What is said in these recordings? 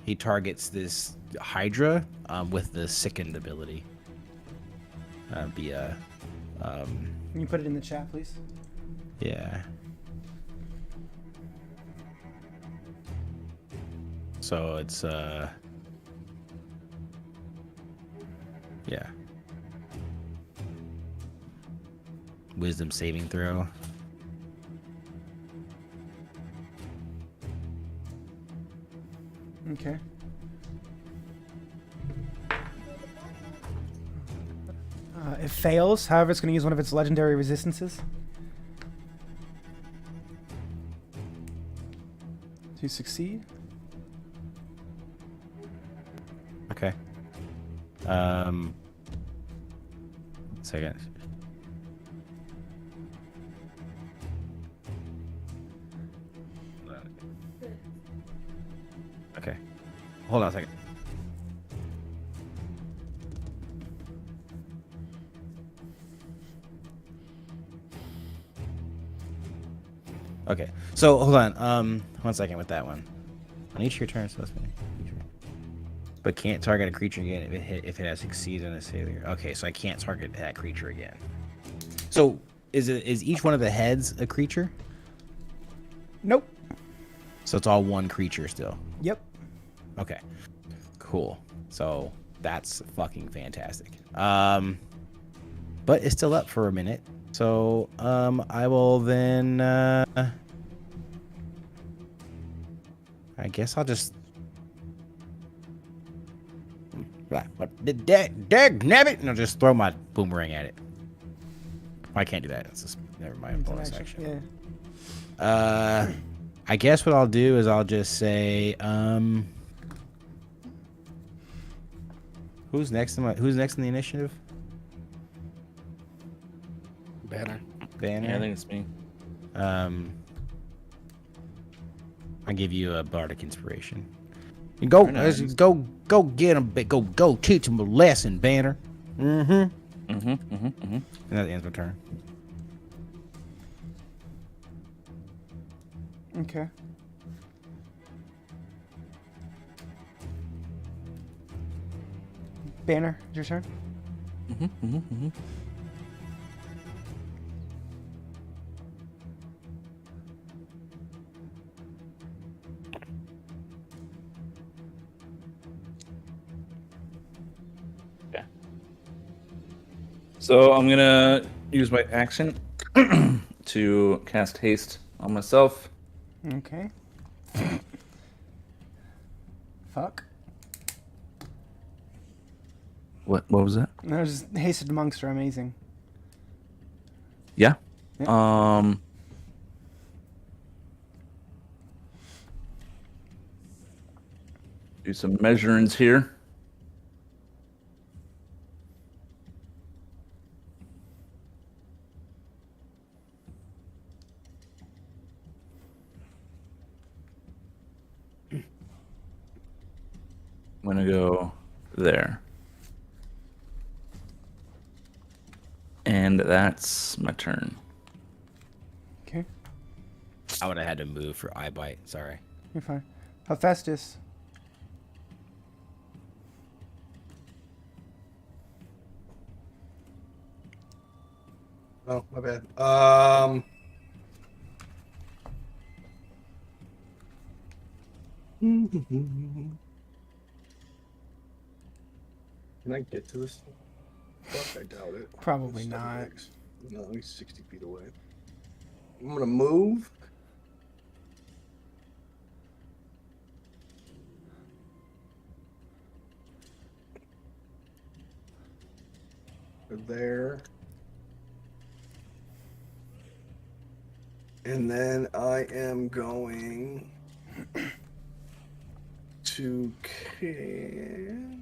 he targets this Hydra with the sickened ability. Can you put it in the chat, please? Yeah. So it's yeah. Wisdom saving throw. Okay. It fails. However, it's going to use one of its legendary resistances to succeed. Okay. Second. Okay. Hold on a second. Okay. So hold on. 1 second with that one. On each of your turns, but can't target a creature again if it has succeeded on a failure. Okay, so I can't target that creature again. So is each one of the heads a creature? Nope. So it's all one creature still. Yep. Okay. Cool. So that's fucking fantastic. But it's still up for a minute. So I will then I guess I'll just dag nabbit, and I'll just throw my boomerang at it. I can't do that. It's just never mind. Bonus action. Yeah. I guess what I'll do is I'll just say, who's next in the initiative? Banner. Banner. I think it's me. I give you a bardic inspiration. You go, nice. go get him, go teach him a lesson, Banner. And that ends my turn. Okay. Banner, your turn. Okay. So I'm gonna use my action to cast haste on myself. Okay. Fuck. What was that? No, just hasted monks are amazing. Yeah. Yeah. Do some measurements here. I'm gonna go there. And that's my turn. Okay. I would have had to move for eye bite. Sorry. You're fine. Hephaestus. Oh, my bad. Can I get to this? Fuck, I doubt it. Probably It's not. big. No, he's 60 feet away. I'm gonna move. There. And then I am going to cast.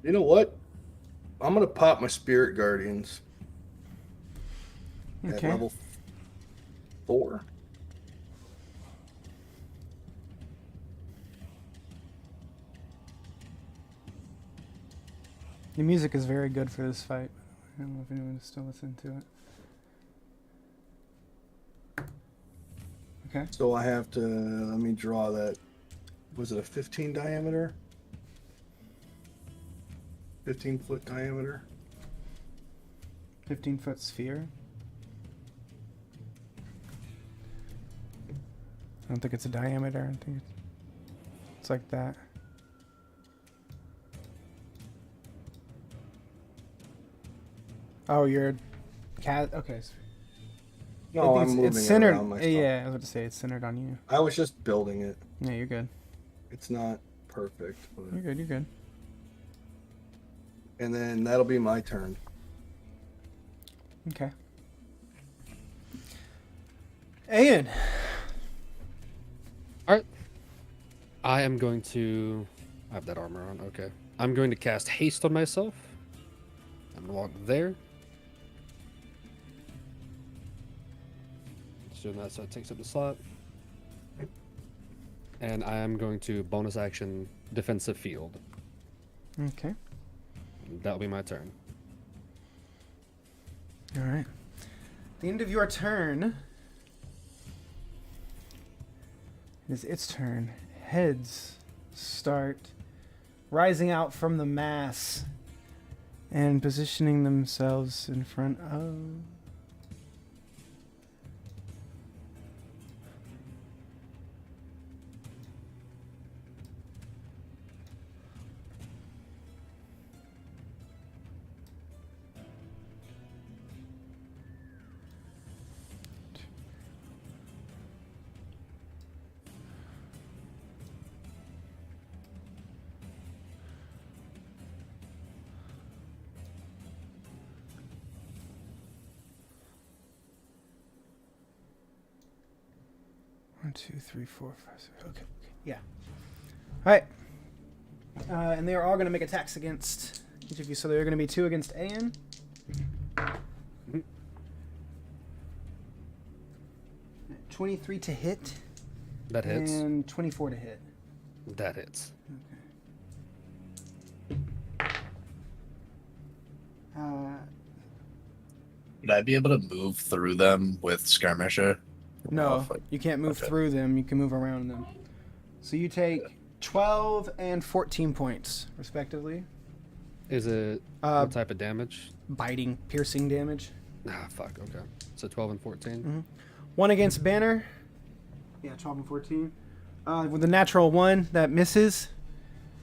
You know what? I'm gonna pop my Spirit Guardians at Okay. level 4. The music is very good for this fight. I don't know if anyone's still listening to it. Okay. So I have to, let me draw that. Was it a 15 diameter? 15-foot diameter? 15-foot sphere. I don't think it's a diameter. I think it's like that. Oh, you're cat. Okay. No, I'm moving it's it centered. around myself. Yeah, I was about to say it's centered on you. I was just building it. Yeah, you're good. It's not perfect. But... You're good. You're good. And then that'll be my turn. Okay. Ian. Alright. I am going to... I have that armor on, okay. I'm going to cast haste on myself. I'm going to walk there. Just doing that so it takes up the slot. And I am going to bonus action defensive field. Okay. That'll be my turn. All right. At the end of your turn, it is its turn. Heads start rising out from the mass and positioning themselves in front of... One, two, three, four, five, six. Okay. Yeah. All right. And they are all going to make attacks against each of you. So they're going to be 2 against Ayan. Mhm. 23 to hit. That hits. And 24 to hit. That hits. Would I be able to move through them with skirmisher? No, you can't move Okay. through them. You can move around them. So you take 12 and 14 points, respectively. Is it what type of damage? Biting, piercing damage. Ah, fuck, okay. So 12 and 14. Mm-hmm. 1 against Banner. Yeah, 12 and 14. With a natural 1, that misses.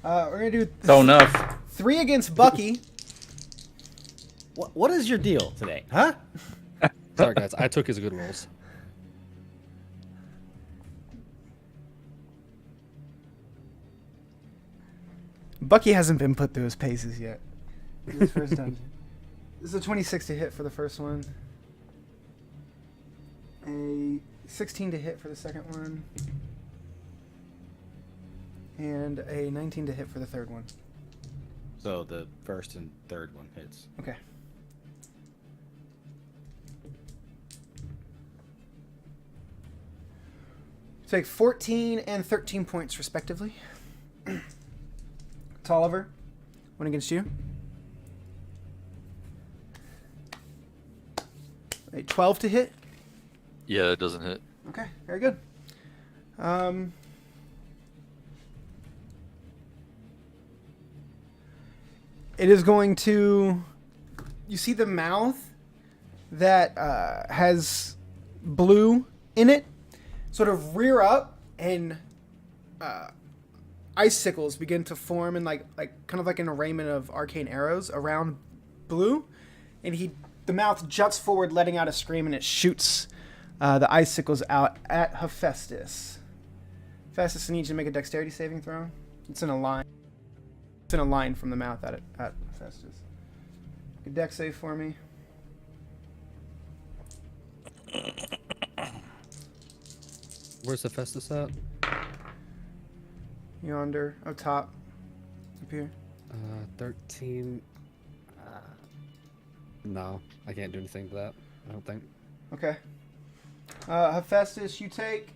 We're going to do So enough. 3 against Bucky. What is your deal today, huh? Sorry, guys. I took his good rolls. Bucky hasn't been put through his paces yet. His first dungeon. This is a 26 to hit for the first one. A 16 to hit for the second one. And a 19 to hit for the third one. So the first and third one hits. Okay. Take 14 and 13 points, respectively. Tolliver, 1 against you. A 12 to hit. Yeah, it doesn't hit. Okay, very good. It is going to... You see the mouth that has blue in it sort of rear up, and icicles begin to form in like kind of like an arraignment of arcane arrows around Blue, and the mouth juts forward, letting out a scream, and it shoots the icicles out at Hephaestus. Hephaestus, I need you to make a dexterity saving throw. It's in a line. It's in a line from the mouth at Hephaestus. Make a dex save for me. Where's Hephaestus at? Yonder, up top, up here. 13. No, I can't do anything to that. I don't think. Okay. Hephaestus, you take...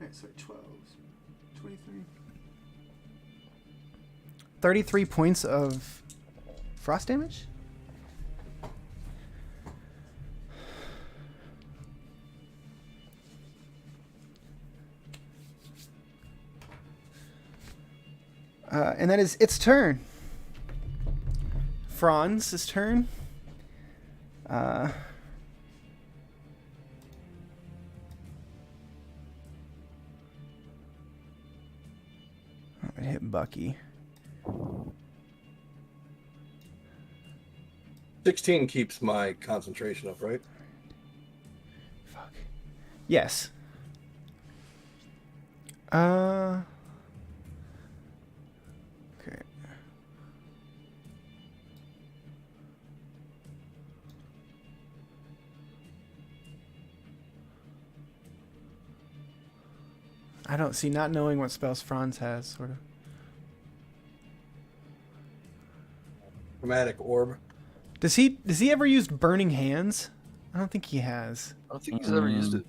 Alright, sorry, 12, 23. 33 points of frost damage. And that is its turn. Franz's turn. It hit Bucky. 16 keeps my concentration up, right? Fuck. Yes. Okay. I don't see, not knowing what spells Franz has, sort of. Chromatic orb. Does he ever use Burning Hands? I don't think he has. I don't think he's ever used it.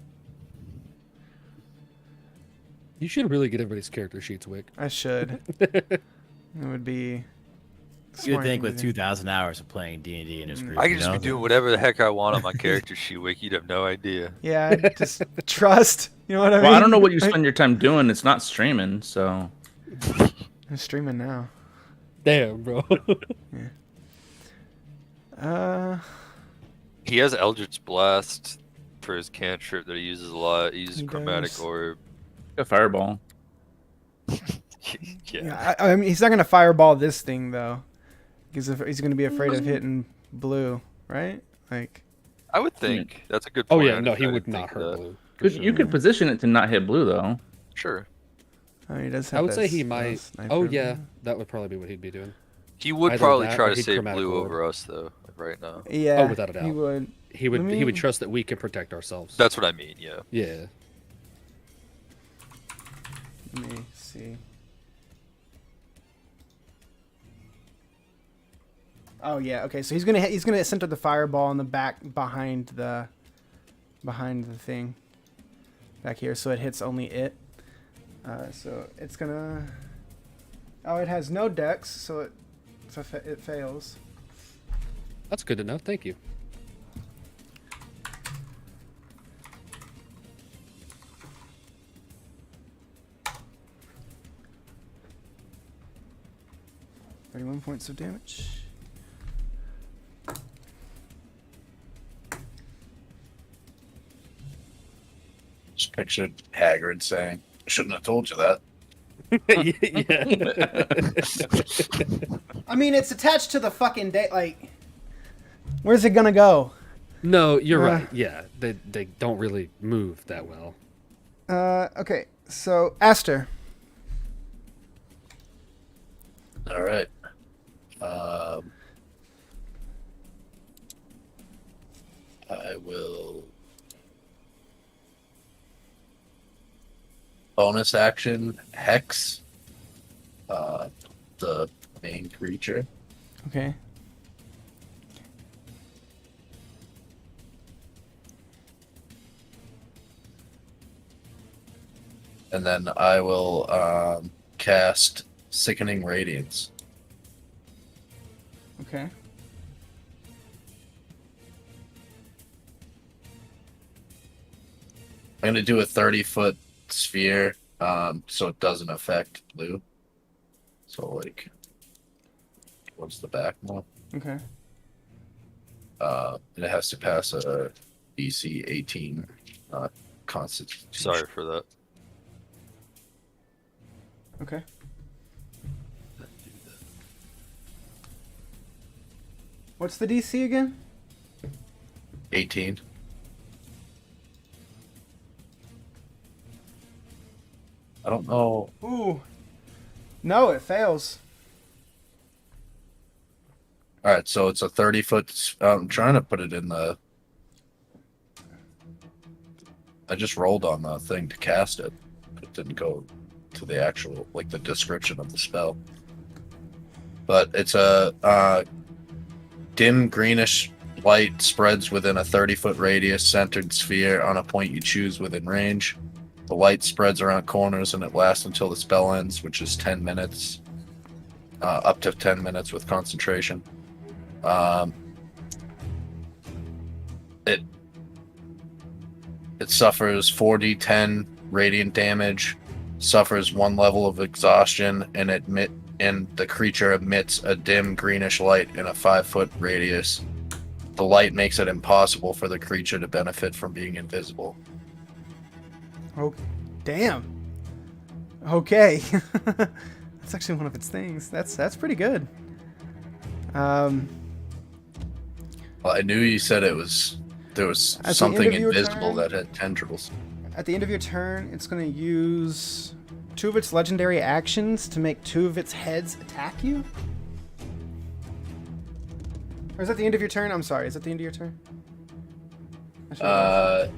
You should really get everybody's character sheets, Wick. I should. It would be. You'd smart think thing with to do. 2,000 hours of playing D&D in his group, I you could just know, be doing whatever the heck I want on my character sheet, Wick. You'd have no idea. Yeah, just trust. You know what I mean? Well, I don't know what you spend your time doing. It's not streaming, so. I'm streaming now. Damn, bro. He has Eldritch Blast for his cantrip that he uses a lot. He uses He Chromatic does. Orb. A fireball. Yeah. Yeah, I mean, he's not gonna fireball this thing though, because he's gonna be afraid of hitting blue, right? Like, I would think that's a good Oh point. yeah, I no, didn't- he I would didn't not think of hurt that. blue. for You could sure. position it to not hit blue, though. Sure. he does have I would that say he spell might. sniper Oh ability. yeah, that would probably be what he'd be doing. He would Either probably that try or to he'd save Chromatic blue Orb. over us, though, right now. Yeah. Oh, without a He doubt. would. He would. Let He would me- trust that we can protect ourselves. That's what I mean, yeah. Yeah. Let me see. Oh yeah. Okay. So he's gonna center the fireball in the back behind the thing back here, so it hits only it. So it's gonna. Oh, it has no dex, so it fails. That's good to know. Thank you. $31 points of damage. Just pictured Hagrid saying, "Shouldn't have told you that." Yeah. I mean, it's attached to the fucking day. Like, where's it gonna go? No, you're Uh. right. Yeah, they don't really move that well. Okay. So Aster. All right. I will bonus action hex the main creature. Okay. And then I will cast Sickening Radiance. Okay. I'm going to do a 30-foot sphere so it doesn't affect blue. So, like, towards the back more. Okay. And it has to pass a DC 18 Constitution. Sorry for that. Okay. What's the DC again? 18. I don't know. Ooh. No, it fails. All right, so it's a 30-foot. I'm trying to put it in the. I just rolled on the thing to cast it. It didn't go to the actual, like, the description of the spell. But it's a dim greenish light spreads within a 30-foot radius centered sphere on a point you choose within range. The light spreads around corners and it lasts until the spell ends, which is 10 minutes. up to 10 minutes with concentration. It suffers 4d10 radiant damage, suffers 1 level of exhaustion, and the creature emits a dim greenish light in a 5-foot radius. The light makes it impossible for the creature to benefit from being invisible. Oh, damn. Okay. That's actually one of its things. That's pretty good. Well, I knew you said there was At the something end of your invisible turn- that had tendrils. At the end of your turn, it's going to use 2 of its legendary actions to make 2 of its heads attack you. Or is that the end of your turn? I'm sorry. Is that the end of your turn? I should've-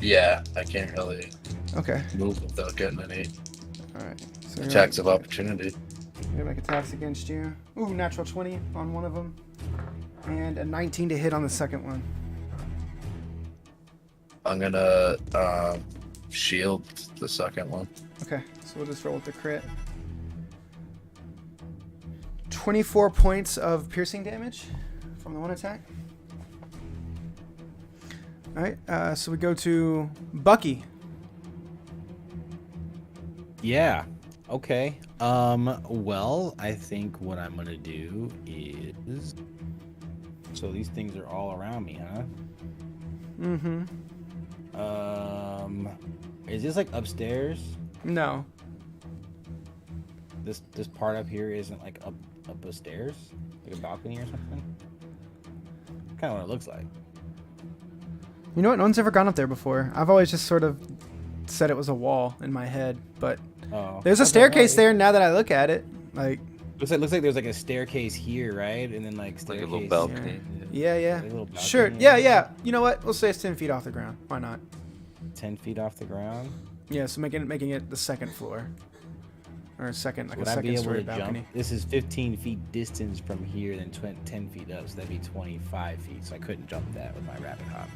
Yeah, I can't really Okay. move without getting any All right. So you're attacks of opportunity. gonna make attacks against you. Ooh, natural 20 on one of them, and a 19 to hit on the second one. I'm gonna shield the second one. Okay, so we'll just roll with the crit. 24 points of piercing damage from the one attack. All right, so we go to Bucky. Yeah. Okay. Well, I think what I'm gonna do is. So these things are all around me, huh? Mm-hmm. Is this like upstairs? No. This part up here isn't like up the stairs, like a balcony or something. Kind of what it looks like. You know what? No one's ever gone up there before. I've always just sort of said it was a wall in my head, but Oh. there's a Okay, staircase well, there now that I look at it. Like, looks like there's like a staircase here, right? And then like Like staircase. a little balcony. yeah. Like a little Sure. balcony Yeah, area. yeah. You know what? We'll say it's 10 feet off the ground. Why not? 10 feet off the ground. Yeah, so making it the second floor. Or second, like Would a I be second able story to balcony. jump? This is 15 feet distance from here, then 10 feet up, so that'd be 25 feet. So I couldn't jump that with my rapid hop.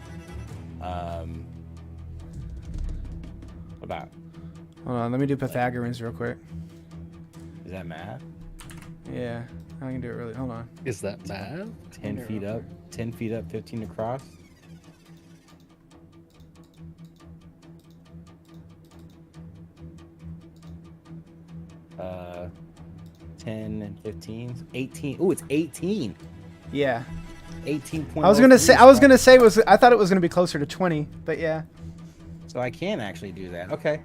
What about? Hold on, let me do Pythagoreans real quick. Is that math? Yeah, I can do it really. Hold on. Is that math? 10 feet up, 10 feet up, 15 across. Uh, 10 and 15, 18. Oh, it's 18. Yeah. 18.03. I was gonna say it was. I thought it was gonna be closer to 20, but yeah. So I can actually do that. Okay.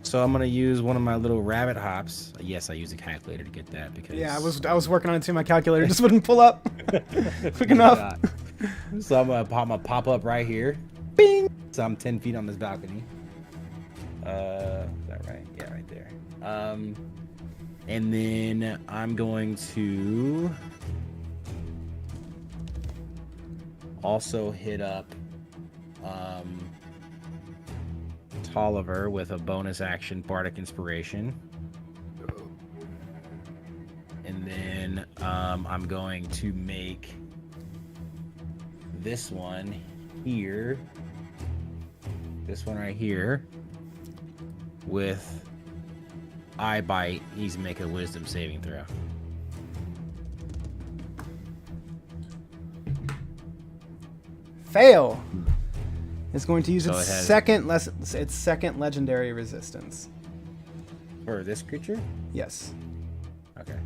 So I'm gonna use one of my little rabbit hops. Yes, I use a calculator to get that because. Yeah, I was working on it too. My calculator just wouldn't pull up quick enough. So I'm gonna pop up right here. Bing. So I'm 10 feet on this balcony. Is that right? Yeah, right there. And then I'm going to also hit up Tolliver with a bonus action Bardic Inspiration. And then I'm going to make this one here, this one right here, with Eye Bite. Needs to make a Wisdom saving throw. Fail. It's going to use So its it has- second legendary resistance. For this creature? Yes. Okay.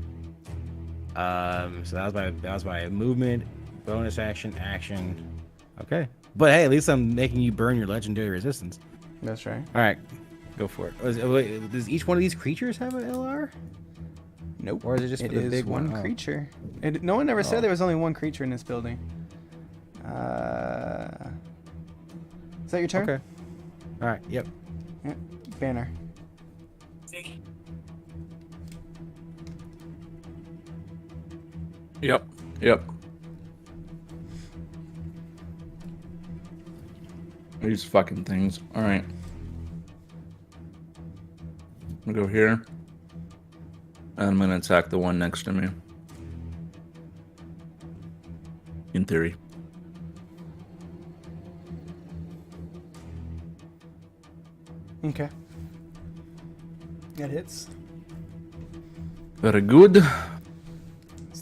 So that was my movement, bonus action, action. Okay. But hey, at least I'm making you burn your legendary resistance. That's right. All right, go for it. Wait, does each one of these creatures have an LR? Nope. Or is it just It for the is big one one? Oh. creature. No one ever Oh. said there was only one creature in this building. Is that your turn? Okay. All right. Yep. Yeah. Banner. Yep. Yep. These fucking things. All right. I'm gonna go here. And I'm gonna attack the one next to me. In theory. Okay. That hits. Very good.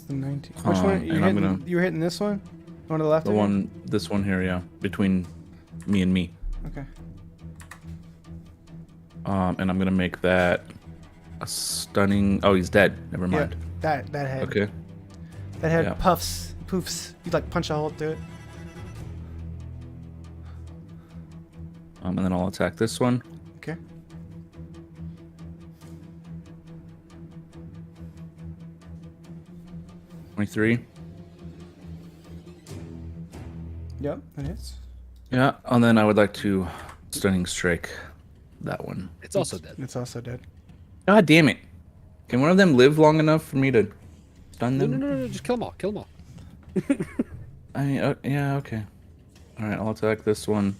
the 19. Which one? and I'm You were hitting this one? The one to the left? The of you? one, this one here, yeah, between me and me. Okay. And I'm gonna make that a stunning. Oh, he's dead. Never Yeah, mind. that head. Okay. That head Yeah. poofs. You like punch a hole through it. And then I'll attack this one. Okay. $23. Yep, that hits. Yeah, and then I would like to stunning strike that one. It's also dead. It's also dead. God damn it! Can one of them live long enough for me to stun No, them? no. Just kill them all. Kill them all. I mean, yeah, okay. All right, I'll attack this one.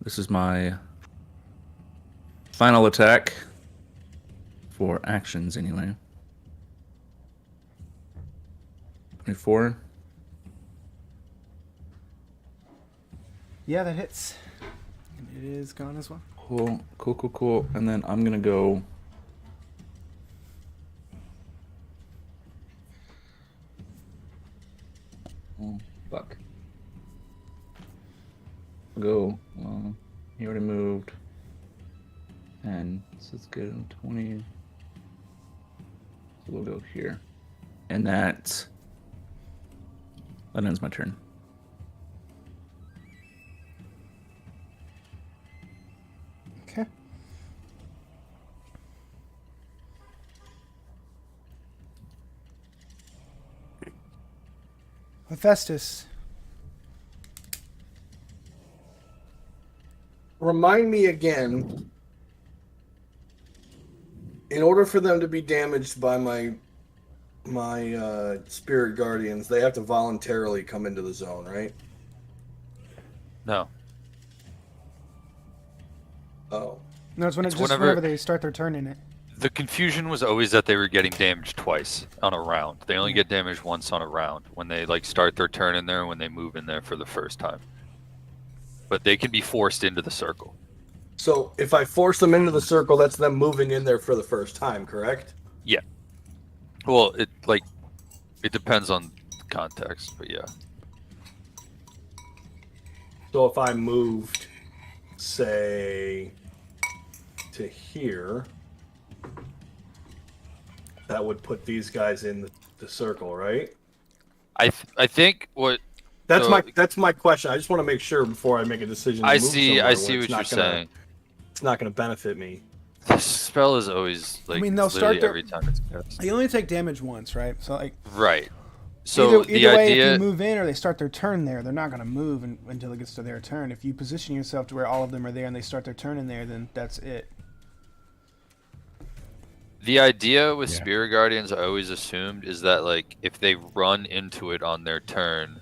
This is my final attack for actions, anyway. 24. Yeah, that hits. And it is gone as well. Cool. And then I'm gonna go. Oh, fuck. Go. He already moved. 10. So let's go 20. So we'll go here. And that ends my turn. Okay. Hephaestus. Remind me again. In order for them to be damaged by my spirit guardians, they have to voluntarily come into the zone, right? No. Oh. No, it's It's whenever whenever- they start their turn in it. The confusion was always that they were getting damaged twice on a round. They only get damaged once on a round when they like start their turn in there and when they move in there for the first time. But they can be forced into the circle. So if I force them into the circle, that's them moving in there for the first time, correct? Yeah. Well, it depends on context, but yeah. So if I moved, say, to here, that would put these guys in the circle, right? I think what That's So- that's my question. I just want to make sure before I make a decision. To I move see somewhere I where see it's what you're not gonna- saying. It's not going to benefit me. The spell is always like mean, they'll literally start their- every time it's cast. They only take damage once, right? So like Right. So either the way, if idea you move in or they start their turn there, they're not going to move until it gets to their turn. If you position yourself to where all of them are there and they start their turn in there, then that's it. The idea with Yeah. Spirit Guardians, I always assumed, is that like if they run into it on their turn,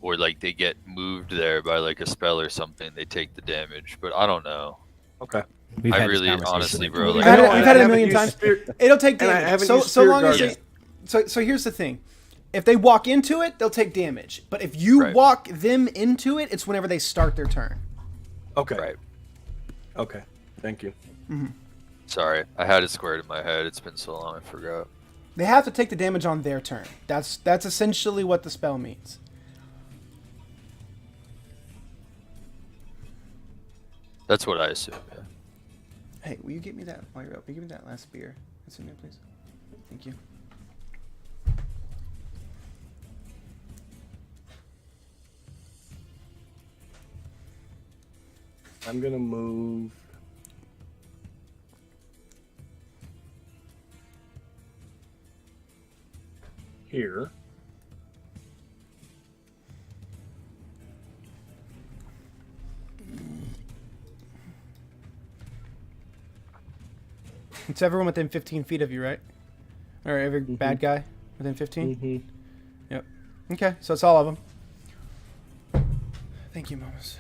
or like they get moved there by like a spell or something, they take the damage. But I don't know. Okay. We've I had this really, conversation. honestly, bro, We've like, had it- I- we've had it a haven't million used times. Spirit- It'll take And I damage. haven't So used so Spirit long as Guardians. they, so here's the thing. If they walk into it, they'll take damage. But if you Right. walk them into it, it's whenever they start their turn. Okay. right. Okay. Thank you. Sorry, I had it squared in my head. It's been so long, I forgot. They have to take the damage on their turn. That's essentially what the spell means. That's what I assume. Yeah. Hey, will you get me that while you're up? Will you give me that last spear? That's in there, please. Thank you. I'm gonna move. Here. It's everyone within 15 feet of you, right? Or every bad guy within 15? Mm-hmm. Yep. Okay, so it's all of them. Thank you, Momus.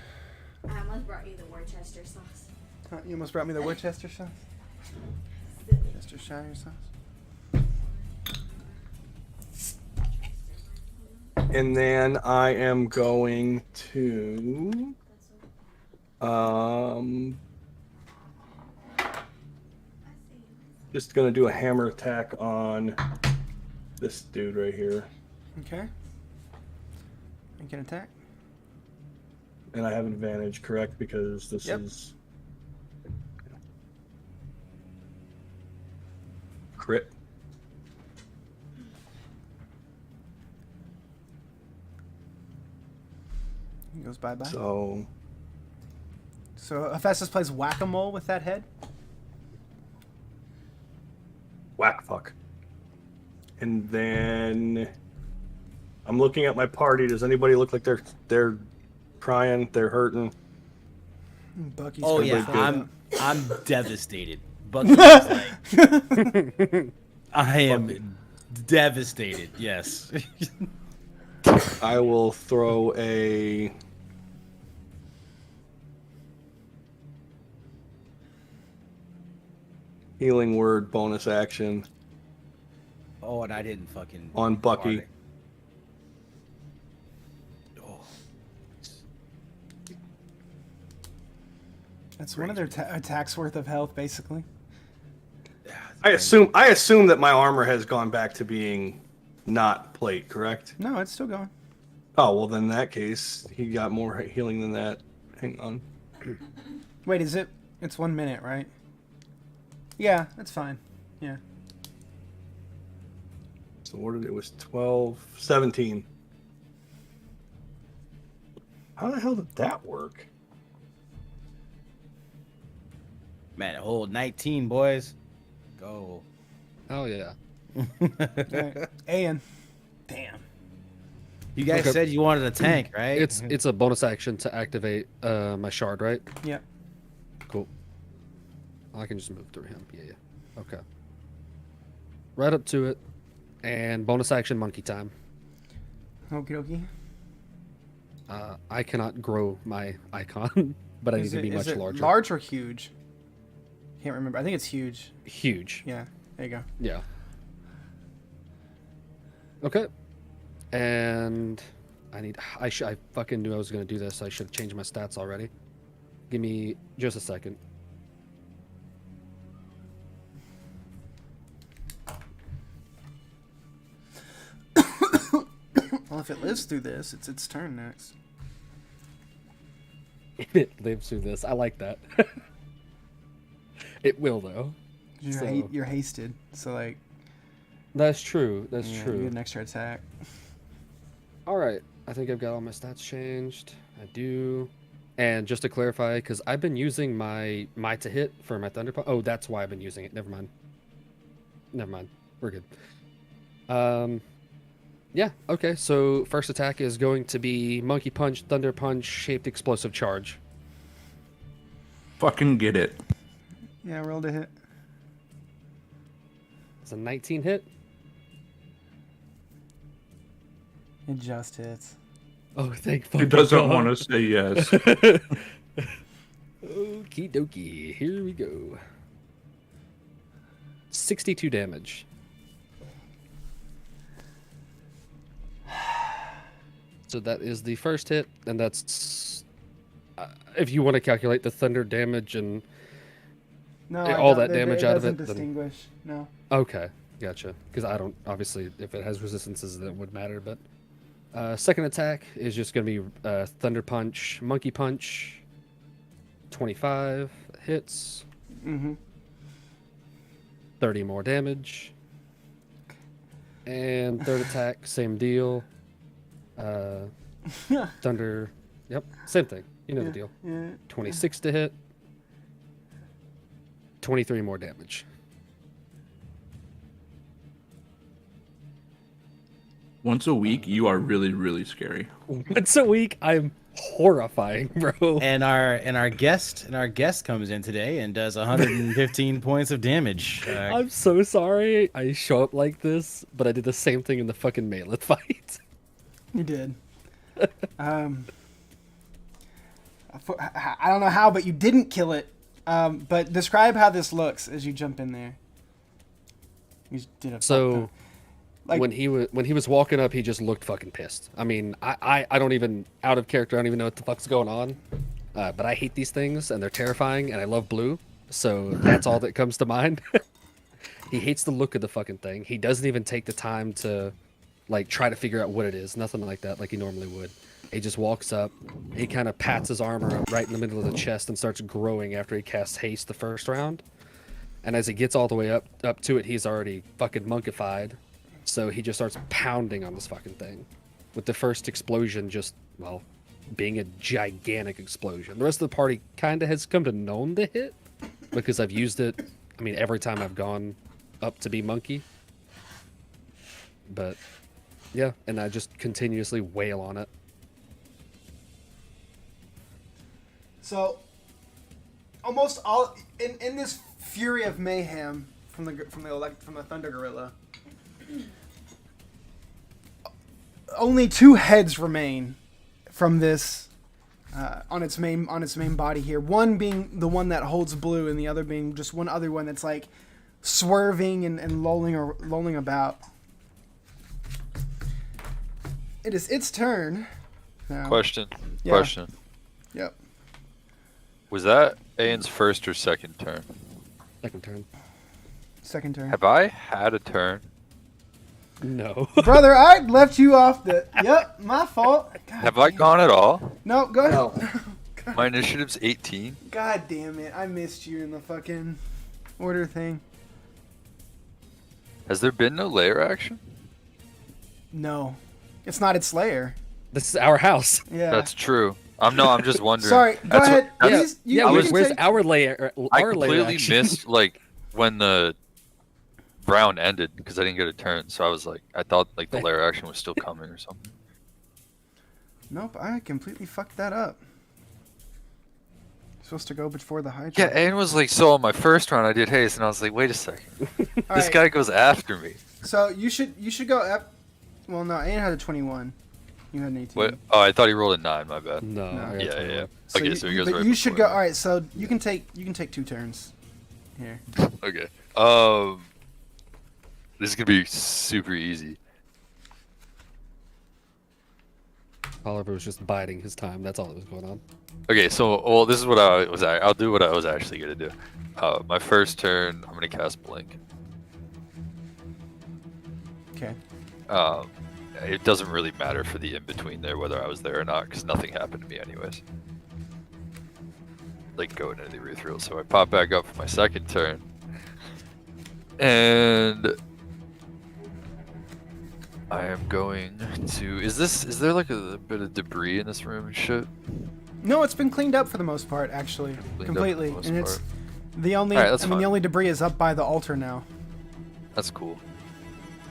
I almost brought you the Worcester sauce. You almost brought me the Worcester sauce? Worcestershire sauce? And then I am going to just gonna do a hammer attack on this dude right here, Okay. You can attack. and I have advantage, correct? Because this Yep. is crit. He goes bye-bye. So So Hephaestus plays whack-a-mole with that head. whack fuck. And then I'm looking at my party. Does anybody look like they're crying? They're hurting. Bucky's Oh gonna yeah, fill I'm devastated. Bucky's like, I am devastated. Yes. I will throw a healing word bonus action Oh, and I didn't fucking on Bucky. Oh. That's one of their attacks worth of health, basically. I assume that my armor has gone back to being not plate, correct? No, it's still going. Oh well, then in that case, he got more healing than that. Hang on. Wait, is it? It's 1 minute, right? Yeah, that's fine. Yeah. So what did it was 12, 17. How the hell did that work? Man, hold 19, boys. Go. Oh yeah. Right. Ayan. Damn. You guys Okay. said you wanted a tank, right? It's a bonus action to activate my shard, right? Yep. Cool. I can just move through him. Yeah, yeah. Okay. Right up to it. And bonus action monkey time. Okie dokie. I cannot grow my icon, but I need Is to be it, much is it larger. large or huge? Can't remember. I think it's huge. Huge. Yeah. There you go. Yeah. Okay. And I fucking knew I was gonna do this. I should have changed my stats already. Give me just a second. Well, if it lives through this, it's its turn next. If it lives through this, I like that. It will though. You're hasted, so like. That's true. That's yeah, You true. get an extra attack. All right. I think I've got all my stats changed. I do. And just to clarify, because I've been using my to hit for my Thunder Punch. Oh, that's why I've been using it. Never mind. Never mind. We're good. Yeah. Okay. So first attack is going to be Monkey Punch, Thunder Punch, shaped explosive charge. Fucking get it. Yeah, rolled a hit. It's a 19 hit. It just hits. Oh, thank He fucking doesn't God. want to say yes. Okie dokie. Here we go. 62 damage. So that is the first hit, and that's if you want to calculate the thunder damage and No, all I don't- that damage out of doesn't it, then- distinguish. No. okay, gotcha. Because I don't obviously if it has resistances that would matter, but second attack is just gonna be thunder punch, monkey punch. 25 hits, Mm-hmm. 30 more damage, and third attack same deal. Thunder, yep, same thing. You know the deal. Yeah. 26 to hit, 23 more damage. Once a week, you are really, really scary. Once a week, I'm horrifying, bro. And our guest comes in today and does 115 points of damage. I'm so sorry I show up like this, but I did the same thing in the fucking Maleth fight. You did. I don't know how, but you didn't kill it. But describe how this looks as you jump in there. You just did a So like when he was walking up, he just looked fucking pissed. I mean, I don't even out of character. I don't even know what the fuck's going on. But I hate these things and they're terrifying, and I love blue, so that's all that comes to mind. He hates the look of the fucking thing. He doesn't even take the time to like try to figure out what it is. Nothing like that, like he normally would. He just walks up. He kind of pats his armor up right in the middle of the chest and starts growing after he casts haste the first round. And as he gets all the way up to it, he's already fucking monkified. So he just starts pounding on this fucking thing. With the first explosion just, well, being a gigantic explosion. The rest of the party kind of has come to know the hit because I've used it, I mean, every time I've gone up to be monkey. But yeah, and I just continuously wail on it. So, almost all in this fury of mayhem from the Thunder Gorilla, only 2 heads remain from this on its main body here. One being the one that holds blue, and the other being just one other one that's like swerving and lolling about. It is its turn. Now. Question. Yeah. Question. Yep. Was that Aen's first or second turn? Second turn. Second turn. Have I had a turn? No. Brother, I left you off the. Yep, my fault. God Have I damn. gone at all? No, go ahead. No. My initiative's 18. God damn it! I missed you in the fucking order thing. Has there been no layer action? No, it's not its layer. This is our house. Yeah. That's true. I'm just wondering. Sorry. Go That's ahead. what- Yeah, Please, you, yeah. you Where's, can where's take- our layer? I Our layer completely action? missed like when the round ended because I didn't get a turn. So I was like, I thought like the layer action was still coming or something. Nope, I completely fucked that up. Supposed to go before the Hydra. Yeah, Aen was like, so on my first round I did haste, and I was like, wait a second, All this right, guy goes after me. So you should go up. Well, no, Aiden had a 21. You had an 18. What? Oh, I thought he rolled a 9. My bad. No. No. I got Yeah, 21. yeah. So Okay, you, so he goes but right you should before go. All right, so you can take 2 turns. Here. Okay. This is gonna be super easy. Oliver was just biding his time. That's all that was going on. Okay, so well, this is what I was. I'll do what I was actually gonna do. My first turn, I'm gonna cast Blink. Okay. It doesn't really matter for the in between there whether I was there or not, because nothing happened to me anyways. Like going into the Ethereal, so I pop back up for my second turn, and I am going to. Is there like a bit of debris in this room and shit? No, it's been cleaned up for the most part, actually, Cleaned up for the completely, most and it's part. the only. Alright, that's I mean, the fine. only debris is up by the altar now. That's cool.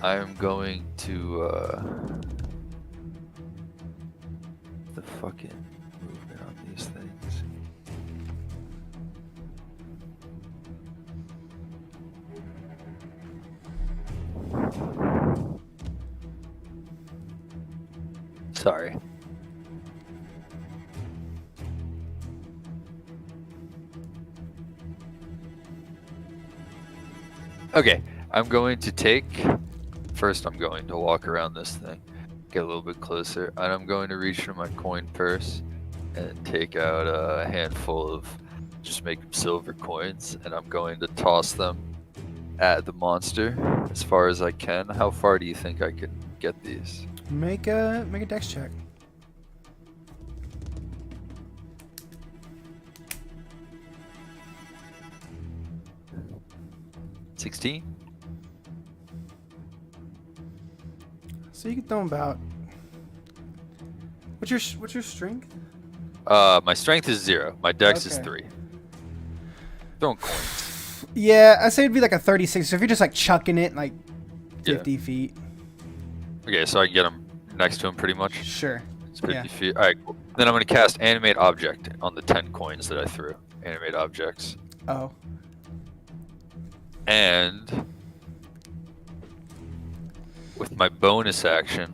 I am going to the fucking movement on these things. Sorry. Okay, I'm going to take. First, I'm going to walk around this thing, get a little bit closer, and I'm going to reach for my coin purse and take out a handful of just make them silver coins, and I'm going to toss them at the monster as far as I can. How far do you think I can get these? Make a dex check. $16? So you can throw 'em about. What's your strength? My strength is 0. My dex is Okay. 3. Throwing coins. Yeah, I say it'd be like a 36. So if you're just like chucking it like Yeah. 50 feet, Okay, so I can get him next to him pretty much. sure. It's 50 Yeah. feet. Alright, cool. Then I'm going to cast Animate Object on the 10 coins that I threw. Animate Objects. Oh, And with my bonus action,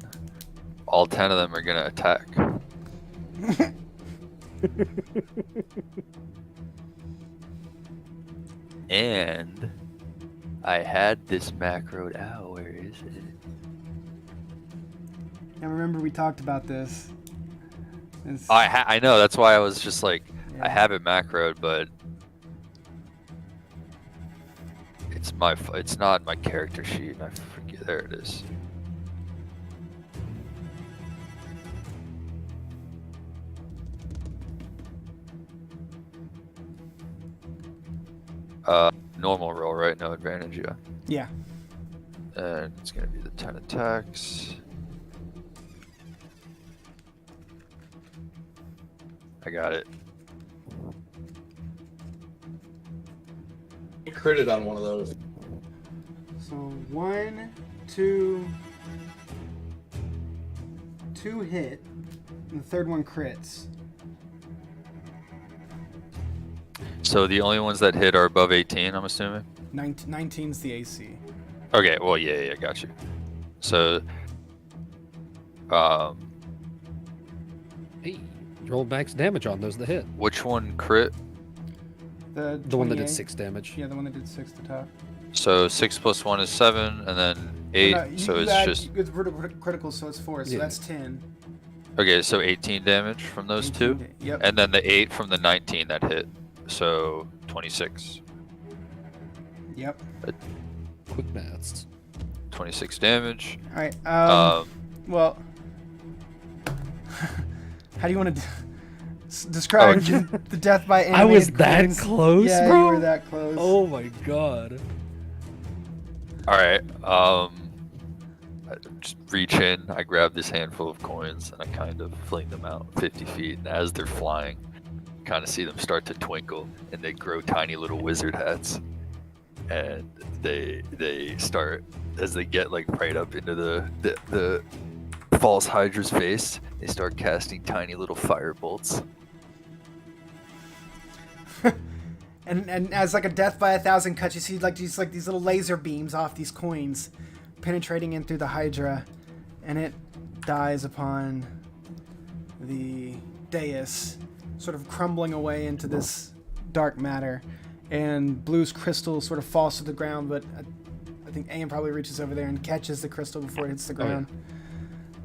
all 10 of them are going to attack. And I had this macroed out. Where is it? I remember we talked about this. It's- I know, that's why I was just like, I Yeah. have it macroed, but it's my it's not in my character sheet. I forget. There it is. Normal roll, right? No advantage, yeah. Yeah. And it's gonna be the 10 attacks. I got it. You critted on one of those. So 1, 2, 2 hit, and the third one crits. So the only ones that hit are above 18, I'm assuming? 19's the AC. Okay, well, yeah, got you. So, Hey, you rolled max damage on those that hit. which one crit? The The one that 28. did 6 damage. Yeah, the one that did 6 to top. So 6 plus 1 is 7, and then 8, No, so you it's add- just... it's critical, so it's 4, so Yeah. that's 10. Okay, so 18 damage from those 18 two, Yep. and then the 8 from the 19 that hit, so 26. Yep. Quick maths. 26 damage. All right. Um, Well, how do you want to describe Oh, the death by I was animated that coins? close, Yeah, bro? you were that close. Oh my god. Alright, I just reach in, I grab this handful of coins, and I kind of fling them out 50 feet, and as they're flying, you kind of see them start to twinkle, and they grow tiny little wizard hats. And they start, as they get like right up into the false Hydra's face, they start casting tiny little fire bolts. And as like a death by 1,000 cuts, you see like these little laser beams off these coins, penetrating in through the Hydra, and it dies upon the dais, sort of crumbling away into this dark matter. And Blue's crystal sort of falls to the ground, but I think Aim probably reaches over there and catches the crystal before it hits the ground.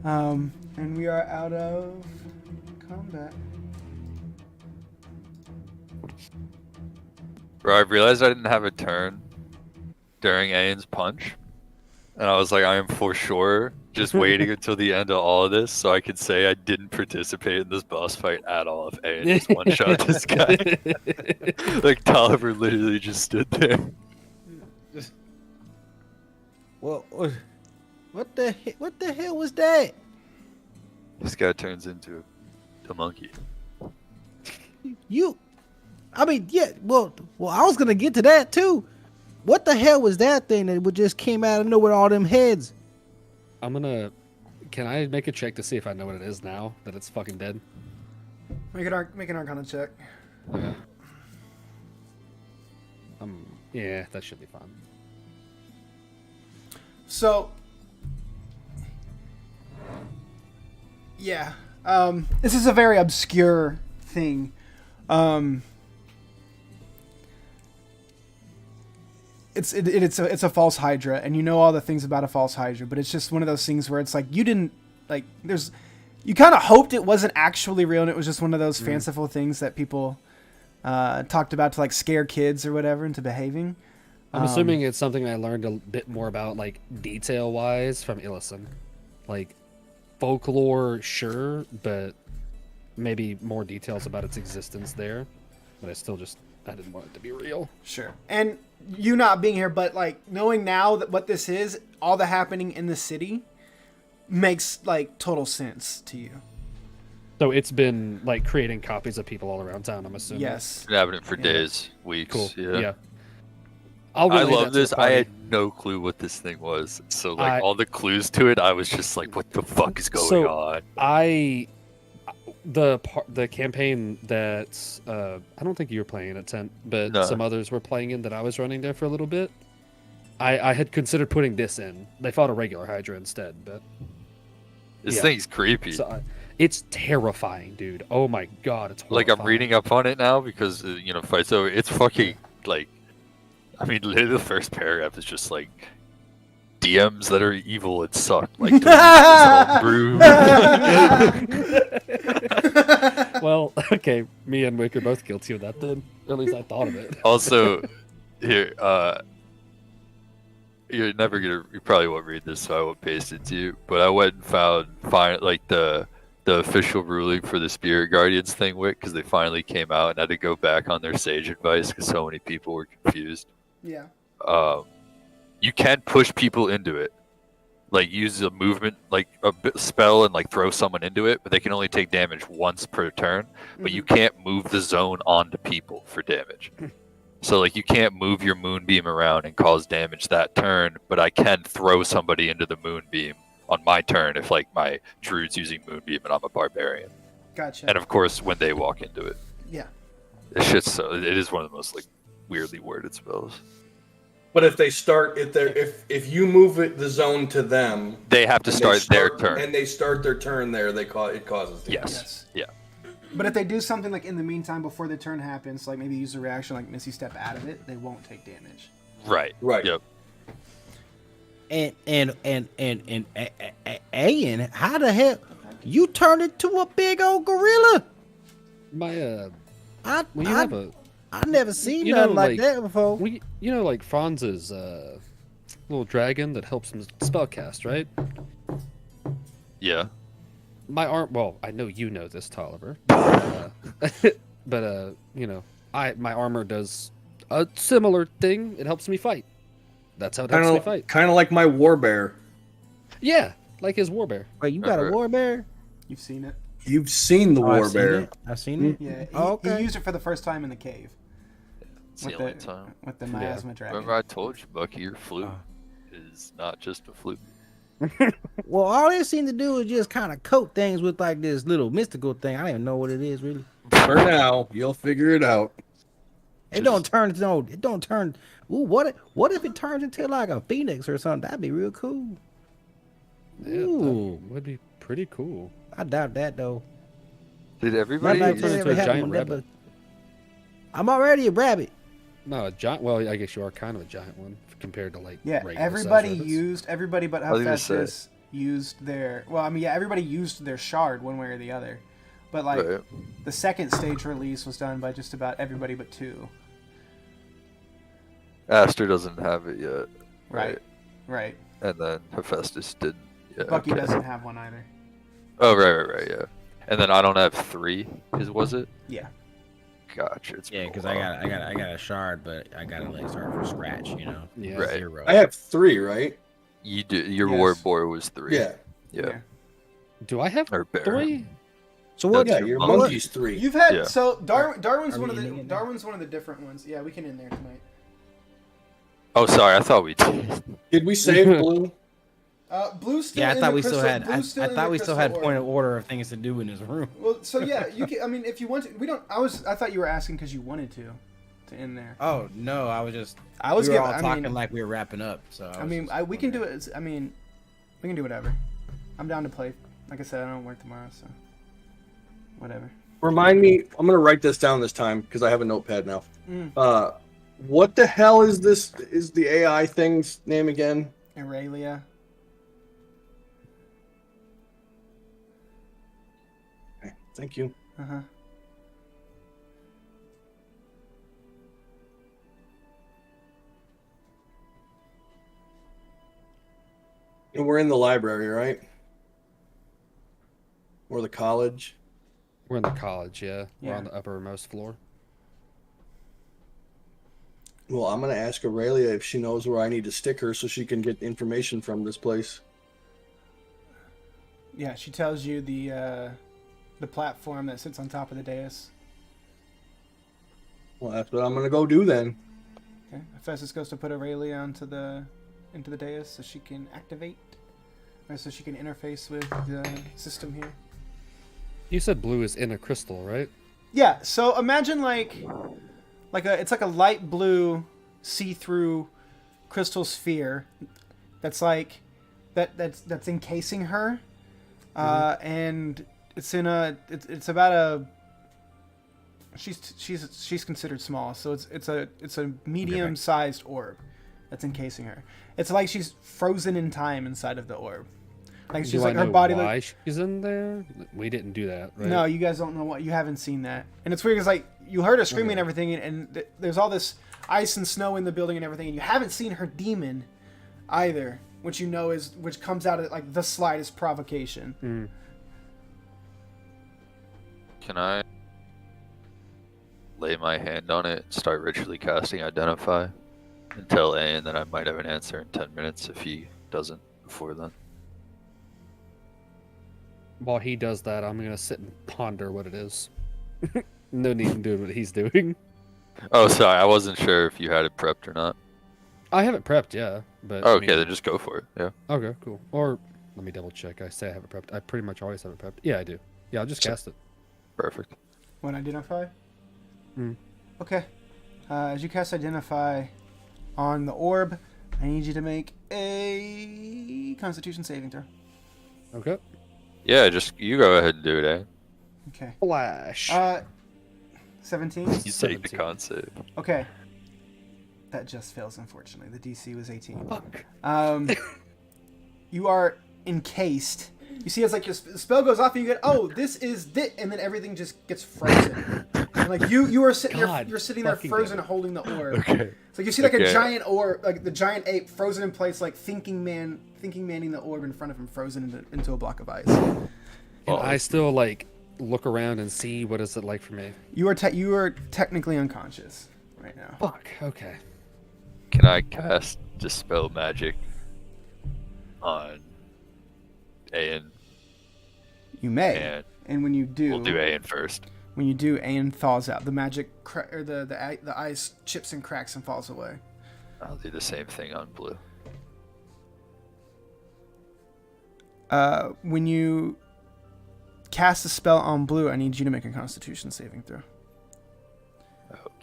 And we are out of combat. Bro, I realized I didn't have a turn during Aen's punch, and I was like, I am for sure just waiting until the end of all of this so I could say I didn't participate in this boss fight at all if Aen just one-shot this guy. Like, Tolliver literally just stood there. Well, what the hell was that? This guy turns into a monkey. I mean, yeah. Well, I was gonna get to that too. What the hell was that thing that just came out of nowhere? All them heads. Can I make a check to see if I know what it is now that it's fucking dead? Make an Arcana check. Yeah, that should be fine. So, yeah, this is a very obscure thing. It's a false Hydra, and you know all the things about a false Hydra, but it's just one of those things where it's like you kind of hoped it wasn't actually real, and it was just one of those fanciful things that people talked about to like scare kids or whatever into behaving. I'm assuming it's something I learned a bit more about, like detail-wise, from Illison. Like folklore, sure, but maybe more details about its existence there. But I didn't want it to be real. Sure. And you not being here, but like knowing now that what this is, all the happening in the city makes like total sense to you. So it's been like creating copies of people all around town, I'm assuming. Yes. It's been happening for Yeah. days, weeks. Cool. Yeah. Yeah. I relay that love to the this. I party. had no clue what this thing was. So like I- all the clues to it, I was just like, what the fuck is going So, on? The campaign that I don't think you were playing at Tent, but No. some others were playing in that I was running there for a little bit. I had considered putting this in. They fought a regular Hydra instead, but This yeah. thing's creepy. so it's terrifying, dude. Oh my god, it's Like horrifying. I'm reading up on it now because fights over. It's fucking like, I mean, literally the first paragraph is just like DMs that are evil and suck. Like brew. Well, okay, me and Wick are both guilty of that then. Or at least I thought of it. Also, here, you're never gonna. You probably won't read this, so I won't paste it to you. But I went and found like the official ruling for the Spirit Guardians thing, Wick, because they finally came out and had to go back on their sage advice because so many people were confused. Yeah. You can push people into it, like use a movement, like a spell, and like throw someone into it, but they can only take damage once per turn. But you can't move the zone onto people for damage. So like you can't move your moonbeam around and cause damage that turn, but I can throw somebody into the moonbeam on my turn if like my druid's using moonbeam and I'm a barbarian. Gotcha. And of course when they walk into it. Yeah. It's just it is one of the most like weirdly worded spells. But if they start if you move the zone to them, They have to and start their turn. and they start their turn there, it causes damage. Yes. Yeah. But if they do something like in the meantime before the turn happens, like maybe use a reaction like Misty Step out of it, they won't take damage. Right. Right. Yep. And Ian, how the hell you turned into a big old gorilla? My I when you have a never seen you know, nothing like like, that before. like Franz's little dragon that helps him spellcast, right? Yeah. My arm. Well, I know you know this, Tolliver. But my armor does a similar thing. It helps me fight. That's how it helps me fight. Kind of like my war bear. Yeah, like his warbear. Wait, you got a war bear? You've seen it. You've seen the Oh, I've war seen bear. it. I've seen it. Yeah. Oh, He okay. used it for the first time in the cave It's the only time. with the miasma dragon. Remember I told you, Bucky, your flute is not just a flute. Well, all they seem to do is just kind of coat things with like this little mystical thing. I don't even know what it is really. For now, you'll figure it out. It don't turn. No, it don't turn. Ooh, what if it turns into like a phoenix or something? That'd be real cool. Yeah, Ooh, that would be pretty cool. I doubt that though. Did everybody? Might not turn into ever a happen giant with that, rabbit. but I'm already a rabbit. No, a giant. Well, I guess you are kind of a giant one compared to like Yeah, regular everybody size rabbits. but I was gonna Hephaestus used their. Well, I mean, yeah, everybody used their shard one way or the other, but like Right. the second stage release was done by just about everybody but two. Aster doesn't have it yet. Right. And then Hephaestus didn't. Yeah, Bucky okay. doesn't have one either. Oh, right, yeah. And then I don't have 3. Was it? Yeah. Gotcha. It's Yeah, been a because while. I got a shard, but I gotta like start from scratch. You know. Yeah. Right. Zero. I have 3, right? You do. Your Yes. war boar was 3. Yeah. Yeah. Do I have Or bear. 3? So what? Yeah, your your monkey. monkey's 3. You've had Yeah. so Darwin's Are one we of the ending it now? Darwin's one of the different ones. Yeah, we can end there tonight. Oh, sorry. I thought we did. Did we save Blue? Blue's still Yeah, I in thought the we still crystal- had. Blue's still I in thought the we still crystal had point orb. of order of things to do in this room. Well, so yeah, you can. I mean, if you want to, we don't. I thought you were asking because you wanted to end there. Oh no, I was just. I was we were giving. all I talking mean, like we were wrapping up. So I mean, we can do it. I mean, we can do whatever. I'm down to play. Like I said, I don't work tomorrow, so whatever. Remind me, I'm going to write this down this time because I have a notepad now. Mm. What the hell is this? Is the AI thing's name again? Aurelia. Okay, thank you. Uh huh. And we're in the library, right? Or the college. We're in the college, yeah. We're Yeah. on the uppermost floor. Well, I'm going to ask Aurelia if she knows where I need to stick her so she can get information from this place. Yeah, she tells you the platform that sits on top of the dais. Well, that's what I'm going to go do then. Okay. Hephaestus goes to put Aurelia into the dais so she can activate, or so she can interface with the system here. You said blue is in a crystal, right? Yeah. So imagine it's like a light blue, see-through crystal sphere that's like that's encasing her, and it's in a it's about a. She's considered small, so it's a medium-sized orb that's encasing her. It's like she's frozen in time inside of the orb. Like she's Do like I her know body. why she's in there? We didn't do that, right? No, you guys don't know what. You haven't seen that, and it's weird because like you heard her screaming and everything, and there's all this ice and snow in the building and everything, and you haven't seen her demon either, which you know is which comes out of like the slightest provocation. Mm. Can I lay my hand on it and start ritually casting Identify and tell Aen that I might have an answer in 10 minutes if he doesn't before then? While he does that, I'm gonna sit and ponder what it is. No need in doing what he's doing. Oh, sorry, I wasn't sure if you had it prepped or not. I have it prepped, yeah. But Oh, I okay, mean- then just go for it. Yeah. Okay, cool. Or let me double check. I say I have it prepped. I pretty much always have it prepped. Yeah, I do. Yeah, I'll just cast it. Perfect. When identify. Mm. Okay. As you cast identify on the orb, I need you to make a Constitution saving throw. Okay. Yeah, just you go ahead and do it, Aen. Okay. Flash. 17. You take the 17. con save. Okay. That just fails, unfortunately. The DC was 18. Fuck. You are encased. You see, as like your spell goes off, and you get, oh, this is it, and then everything just gets frozen. And, like you are sitting there, God you're sitting there fucking frozen, damn it. holding the orb. Okay. So you see like a Okay. giant orb, like the giant ape frozen in place, like thinking manning the orb in front of him, frozen into a block of ice. Can Oh. I still like look around and see what is it like for me? You are technically unconscious right now. Fuck. Okay. Can I cast Dispel Magic on Aen? You may, And and when you do, we'll do Aen first. when you do, Aen thaws out. The magic or the ice chips and cracks and falls away. I'll do the same thing on blue. When you cast a spell on blue, I need you to make a Constitution saving throw.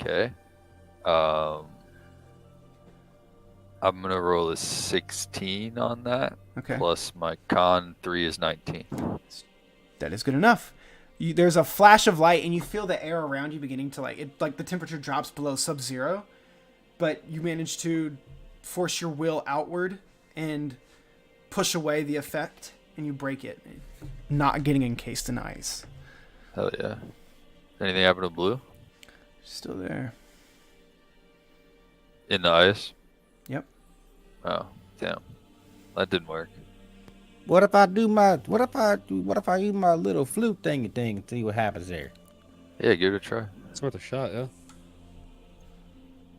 Okay. I'm gonna roll a 16 on that. Okay. Plus my con 3 is 19. That is good enough. There's a flash of light, and you feel the air around you beginning to like the temperature drops below sub-zero, but you manage to force your will outward and push away the effect, and you break it, not getting encased in ice. Hell yeah. Anything happen to blue? Still there. In the ice? Yep. Oh, damn. That didn't work. What if I use my little flute thing and see what happens there? Yeah, give it a try. It's worth a shot, yeah.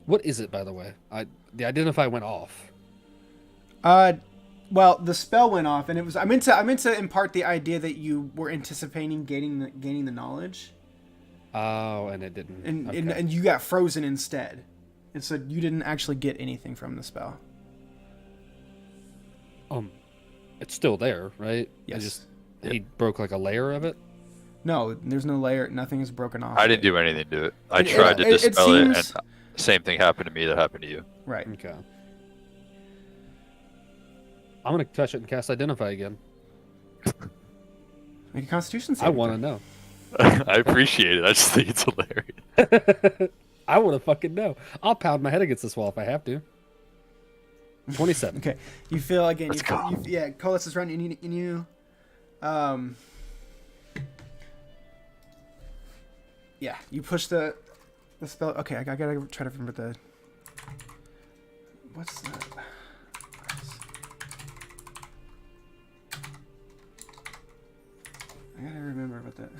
What is it, by the way? The identify went off. Well, the spell went off, and it was I meant to impart the idea that you were anticipating gaining the knowledge, Oh, and it didn't. and Okay. and you got frozen instead, and so you didn't actually get anything from the spell. It's still there, right? Yes. He broke like a layer of it. No, there's no layer. Nothing is broken off. I didn't do anything to it. I It- tried to it dispel it, seems- and same thing happened to me that happened to you. Right. Okay. I'm gonna touch it and cast identify again. Make a Constitution I saving want to throw. know. I appreciate it. I just think it's hilarious. I want to fucking know. I'll pound my head against this wall if I have to. 27. Okay. You feel again. Let's go. Yeah. Colas is running. And you. Yeah. You push the spell. Okay. I gotta try to remember the. What's the. I gotta remember what that.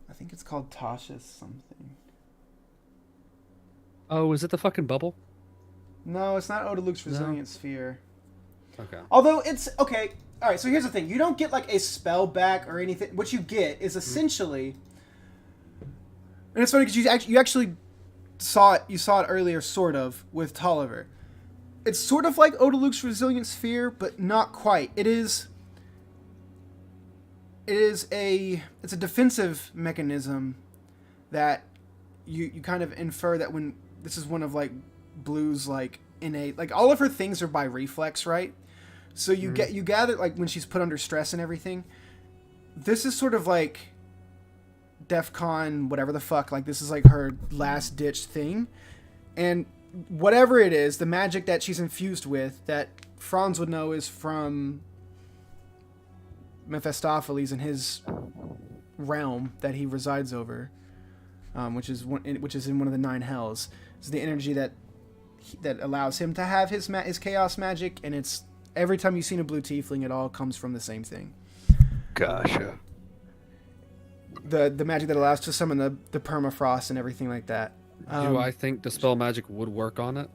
I think it's called Tasha's something. Oh, is it the fucking bubble? No, it's not Odaluke's Resilient Sphere. Okay. Although it's okay. All right. So here's the thing: you don't get like a spell back or anything. What you get is essentially, and it's funny because you actually saw it. You saw it earlier, sort of, with Tolliver. It's sort of like Odaluke's Resilient Sphere, but not quite. It's a defensive mechanism that you kind of infer that when this is one of like Blue's like innate, like all of her things are by reflex, right? So you gather like when she's put under stress and everything. This is sort of like DEFCON whatever the fuck, like this is like her last ditch thing, and whatever it is, the magic that she's infused with that Franz would know is from Mephistopheles and his realm that he resides over, which is in one of the 9 hells. It's the energy that allows him to have his chaos magic, and it's every time you've seen a blue tiefling, it all comes from the same thing. Gotcha. The magic that allows to summon the permafrost and everything like that. Do I think Dispel Magic would work on it?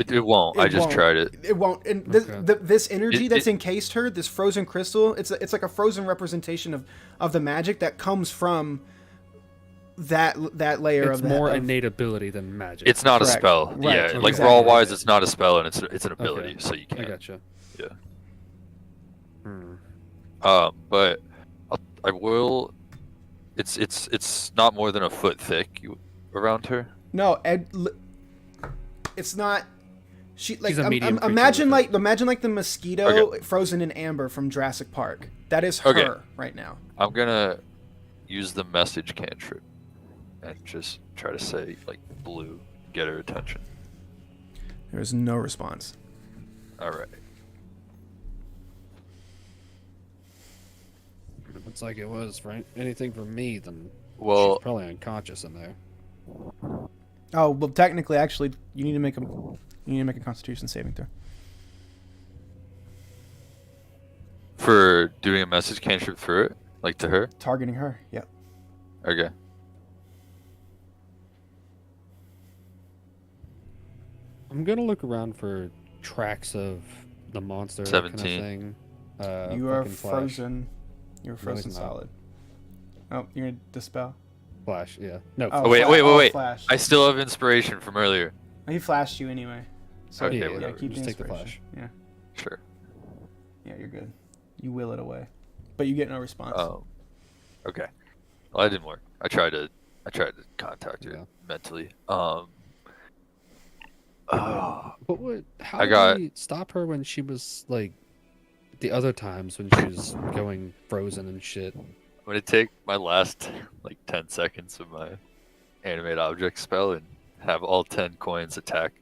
It won't. I just won't. tried it. It won't. And this, Okay. this energy It- that's encased her, this frozen crystal, it's like a frozen representation of the magic that comes from that layer It's of more of, innate ability than magic. It's not Correct. a spell. Right, Yeah, like exactly. raw wise, it's not a spell, and it's an ability, Okay. so you I can't. gotcha. Yeah. Hmm. But I will. It's not more than a foot thick around her. No, it's not. She like She's a medium creature imagine with like the mosquito Okay. frozen in amber from Jurassic Park. That is her Okay. right now. I'm gonna use the message cantrip and just try to say like blue, get her attention. There is no response. All right. If it's like it was for anything from me, then Well, she's probably unconscious in there. Oh well, technically, actually, you need to make a Constitution saving throw. for doing a message cantrip through it, like to her. Targeting her. Yep. Okay. I'm gonna look around for tracks of the monster. 17. Kind of thing. You are fucking frozen. You're No, frozen he's not. solid. Oh, you're gonna dispel. Flash, yeah. No. Oh, wait, fla- wait, oh, wait. Flash. I still have inspiration from earlier. He flashed you anyway. So Okay, yeah, whatever. keep Just take the inspiration. Yeah, Sure. yeah, you're good. You will it away, but you get no response. Oh. Okay. Well, that didn't work. I tried to contact her Yeah. mentally. But what? How I did got- we stop her when she was like the other times when she was going frozen and shit? I'm gonna take my last like 10 seconds of my animate object spell and have all 10 coins attack.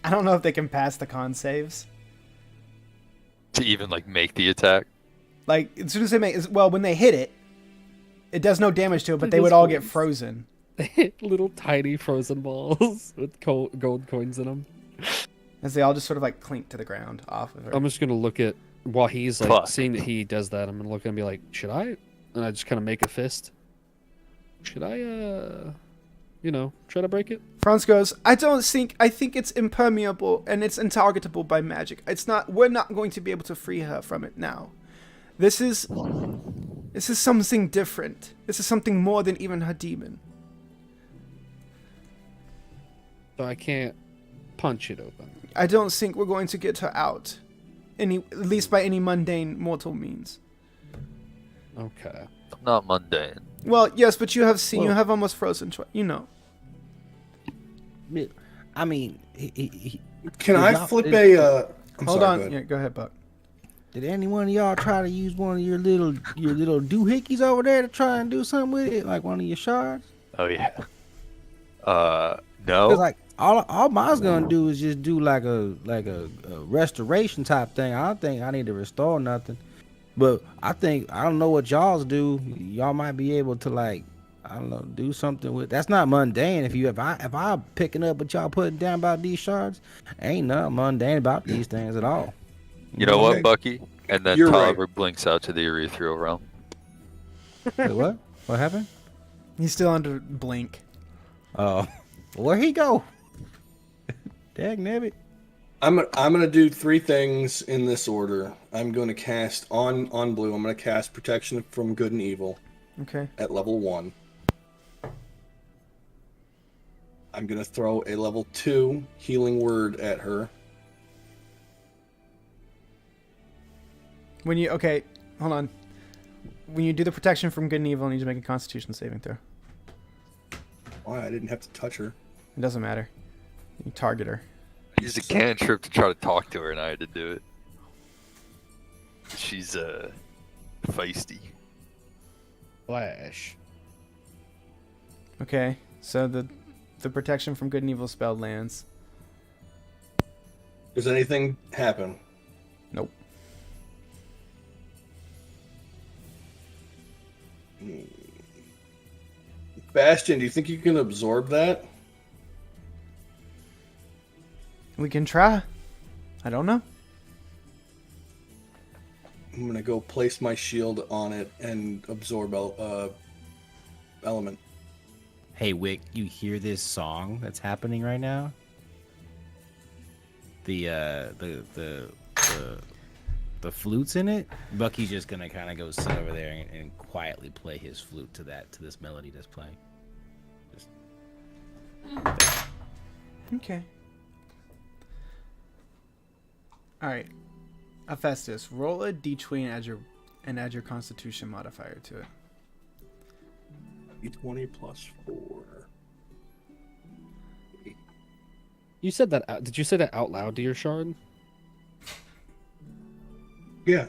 I don't know if they can pass the con saves. To even like make the attack. Like as soon as they when they hit it, it does no damage to it, but They're they would just all get coins. frozen. Little tiny frozen balls with gold coins in them. As they all just sort of like clink to the ground off of her. I'm just gonna look at while he's like Fuck. seeing that he does that. I'm gonna look and be like, should I? And I just kind of make a fist. Should I? Try to break it? Franz goes, I think it's impermeable and it's intargetable by magic. We're not going to be able to free her from it now. This is something different. This is something more than even her demon. So I can't punch it open. I don't think we're going to get her out. At least by any mundane mortal means. Okay. I'm not mundane. Well, yes, but you have seen, you Well- have almost frozen twice. You know. I mean, he Can Is I not- flip is- a? I'm Hold sorry, on. go ahead. Yeah, go ahead, Buck. did any one of y'all try to use one of your little doohickeys over there to try and do something with it, like one of your shards? Oh yeah. Cause No. like all mine's gonna do is just do like a restoration type thing. I don't think I need to restore nothing, but I don't know what y'all's do. Y'all might be able to like, I don't know, do something with. That's not mundane. If I'm picking up what y'all putting down about these shards, ain't nothing mundane about these things at all. You know Okay. what, Bucky? And then You're right. Tolliver blinks out to the ethereal realm. Wait, what? What happened? He's still under blink. Oh, where he go? Dagnabbit. I'm gonna do 3 things in this order. I'm going to cast on blue. I'm going to cast protection from good and evil Okay. at level 1. I'm going to throw a level 2 healing word at her. Hold on. When you do the protection from good and evil, you need to make a Constitution saving throw. Why? I didn't have to touch her. It doesn't matter. You target her. I used a cantrip to try to talk to her, and I had to do it. She's feisty. Flash. Okay. So the protection from good and evil spell lands. Does anything happen? Nope. Bastion, do you think you can absorb that? We can try. I don't know. I'm gonna go place my shield on it and absorb element. Hey Wick, you hear this song that's happening right now? The flutes in it. Bucky's just gonna kind of go sit over there and quietly play his flute to this melody that's playing. Just Okay. All right. Hephaestus, roll a d20 and add your Constitution modifier to it. D20 plus 4. You said that. Did you say that out loud to your shard? Yeah.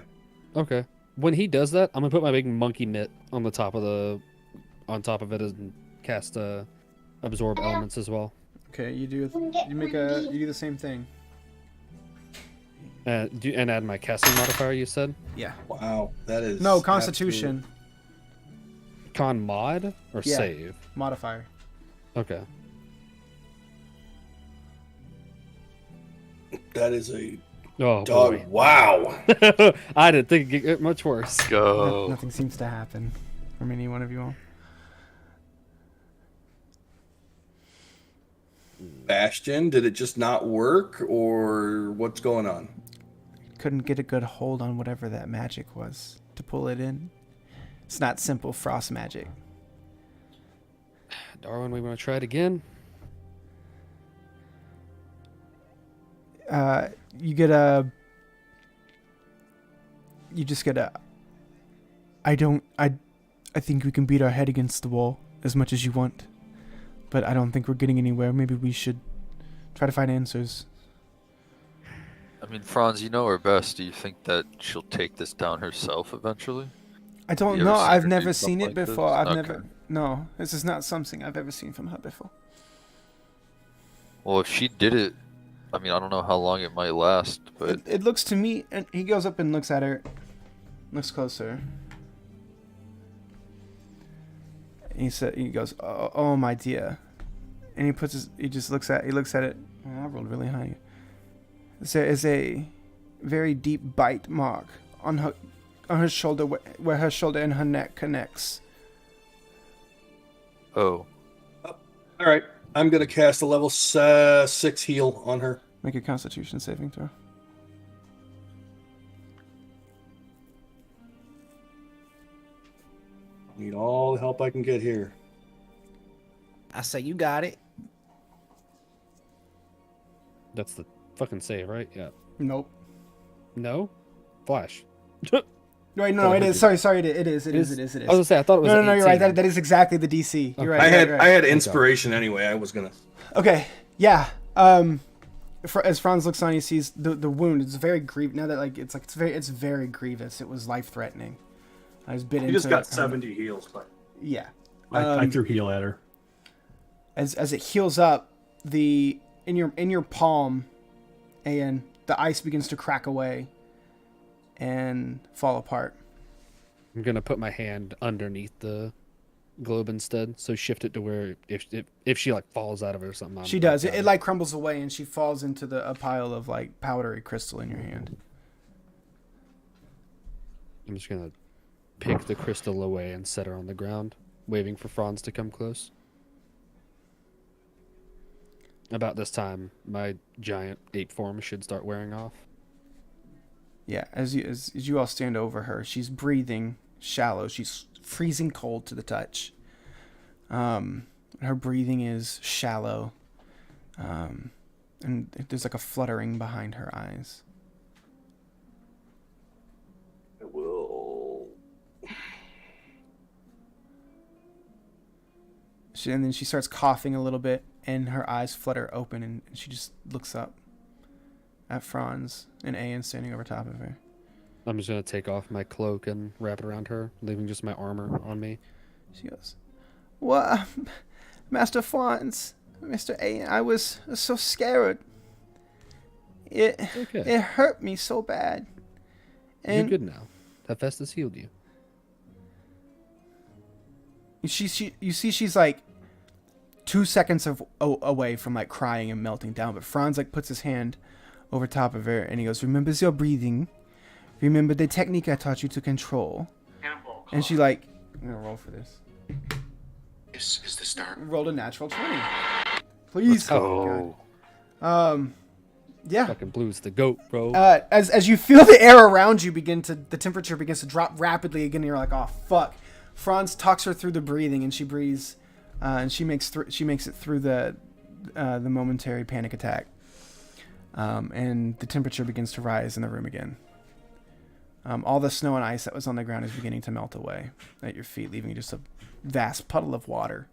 Okay. When he does that, I'm gonna put my big monkey mitt on top of it and cast absorb elements as well. Okay, you do the same thing. And add my casting modifier. You said Yeah. Wow, that is No, Constitution con mod or Yeah. save. modifier. Okay. That is a Oh dog. boy. Wow. I didn't think it'd get much worse. Go. Nothing seems to happen from any one of you all. Bastion, did it just not work, or what's going on? Couldn't get a good hold on whatever that magic was to pull it in. It's not simple frost magic. Darwin, we want to try it again? You just get a. I think we can beat our head against the wall as much as you want, but I don't think we're getting anywhere. Maybe we should try to find answers. I mean, Franz, you know her best. Do you think that she'll take this down herself eventually? I don't You know. ever seen I've her never do seen something it like this? before. I've Okay. never. No, this is not something I've ever seen from her before. Well, if she did it, I mean, I don't know how long it might last, but It looks to me, and he goes up and looks at her, looks closer. And he goes, oh my dear, and he looks at it. Oh, I rolled really high. There is a very deep bite mark on her shoulder, where her shoulder and her neck connects. oh, All right, I'm gonna cast a level 6 heal on her. Make a Constitution saving throw. Need all the help I can get here. I say you got it. That's the fucking save, right? Yeah. Nope. No? Flash. Wait, no, it is. Sorry, it is. It is. I was gonna say, I thought it was No, you're right. 18. That is exactly the DC. You're right. I had you're right. I had inspiration anyway. I was gonna. Okay, yeah. As Franz looks on, he sees the wound. It's very grievous. Now that it's very grievous. It was life threatening. I was bit He into. just got 70 heals, but Yeah. I threw heal at her. As it heals up, in your palm, and the ice begins to crack away, and fall apart. I'm gonna put my hand underneath the globe instead, so shift it to where if she like falls out of it or something. She does. It like crumbles away, and she falls into a pile of like powdery crystal in your hand. I'm just gonna pick the crystal away and set her on the ground, waving for Franz to come close. About this time, my giant ape form should start wearing off. Yeah, as you all stand over her, she's breathing shallow. She's freezing cold to the touch. Her breathing is shallow, and there's like a fluttering behind her eyes. I will. And then she starts coughing a little bit, and her eyes flutter open, and she just looks up at Franz and Ayan standing over top of her. I'm just gonna take off my cloak and wrap it around her, leaving just my armor on me. She goes, "What, Master Franz, Mr. Ayan, I was so scared. It hurt me so bad." You're good now. Hephaestus healed you. you see she's like 2 seconds away from like crying and melting down, but Franz like puts his hand over top of her and he goes, "Remember your breathing. Remember the technique I taught you to control." And she like, I'm gonna roll for this. This is the start. Rolled a natural 20. Please. Oh, Yeah. fucking Blue's the goat, bro. As you feel the air around you the temperature begins to drop rapidly again, and you're like, oh fuck. Franz talks her through the breathing, and she breathes, and she makes it through the momentary panic attack, and the temperature begins to rise in the room again. All the snow and ice that was on the ground is beginning to melt away at your feet, leaving just a vast puddle of water.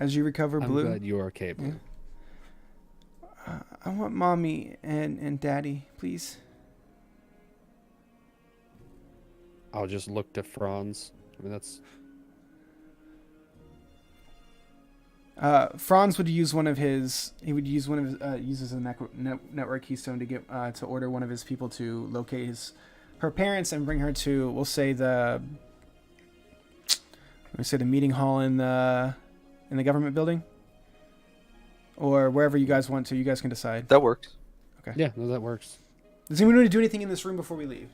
As you recover, I'm Blue. glad you are okay, Blue. I want mommy and daddy, please. I'll just look to Franz. I mean, that's Franz would use one of his. He would use one of his. Uses a network keystone to get to order one of his people to locate her parents and bring her to. We'll say the meeting hall in the government building, or wherever you guys want to. You guys can decide. That works. yeah, no, that works. Does anyone want to do anything in this room before we leave?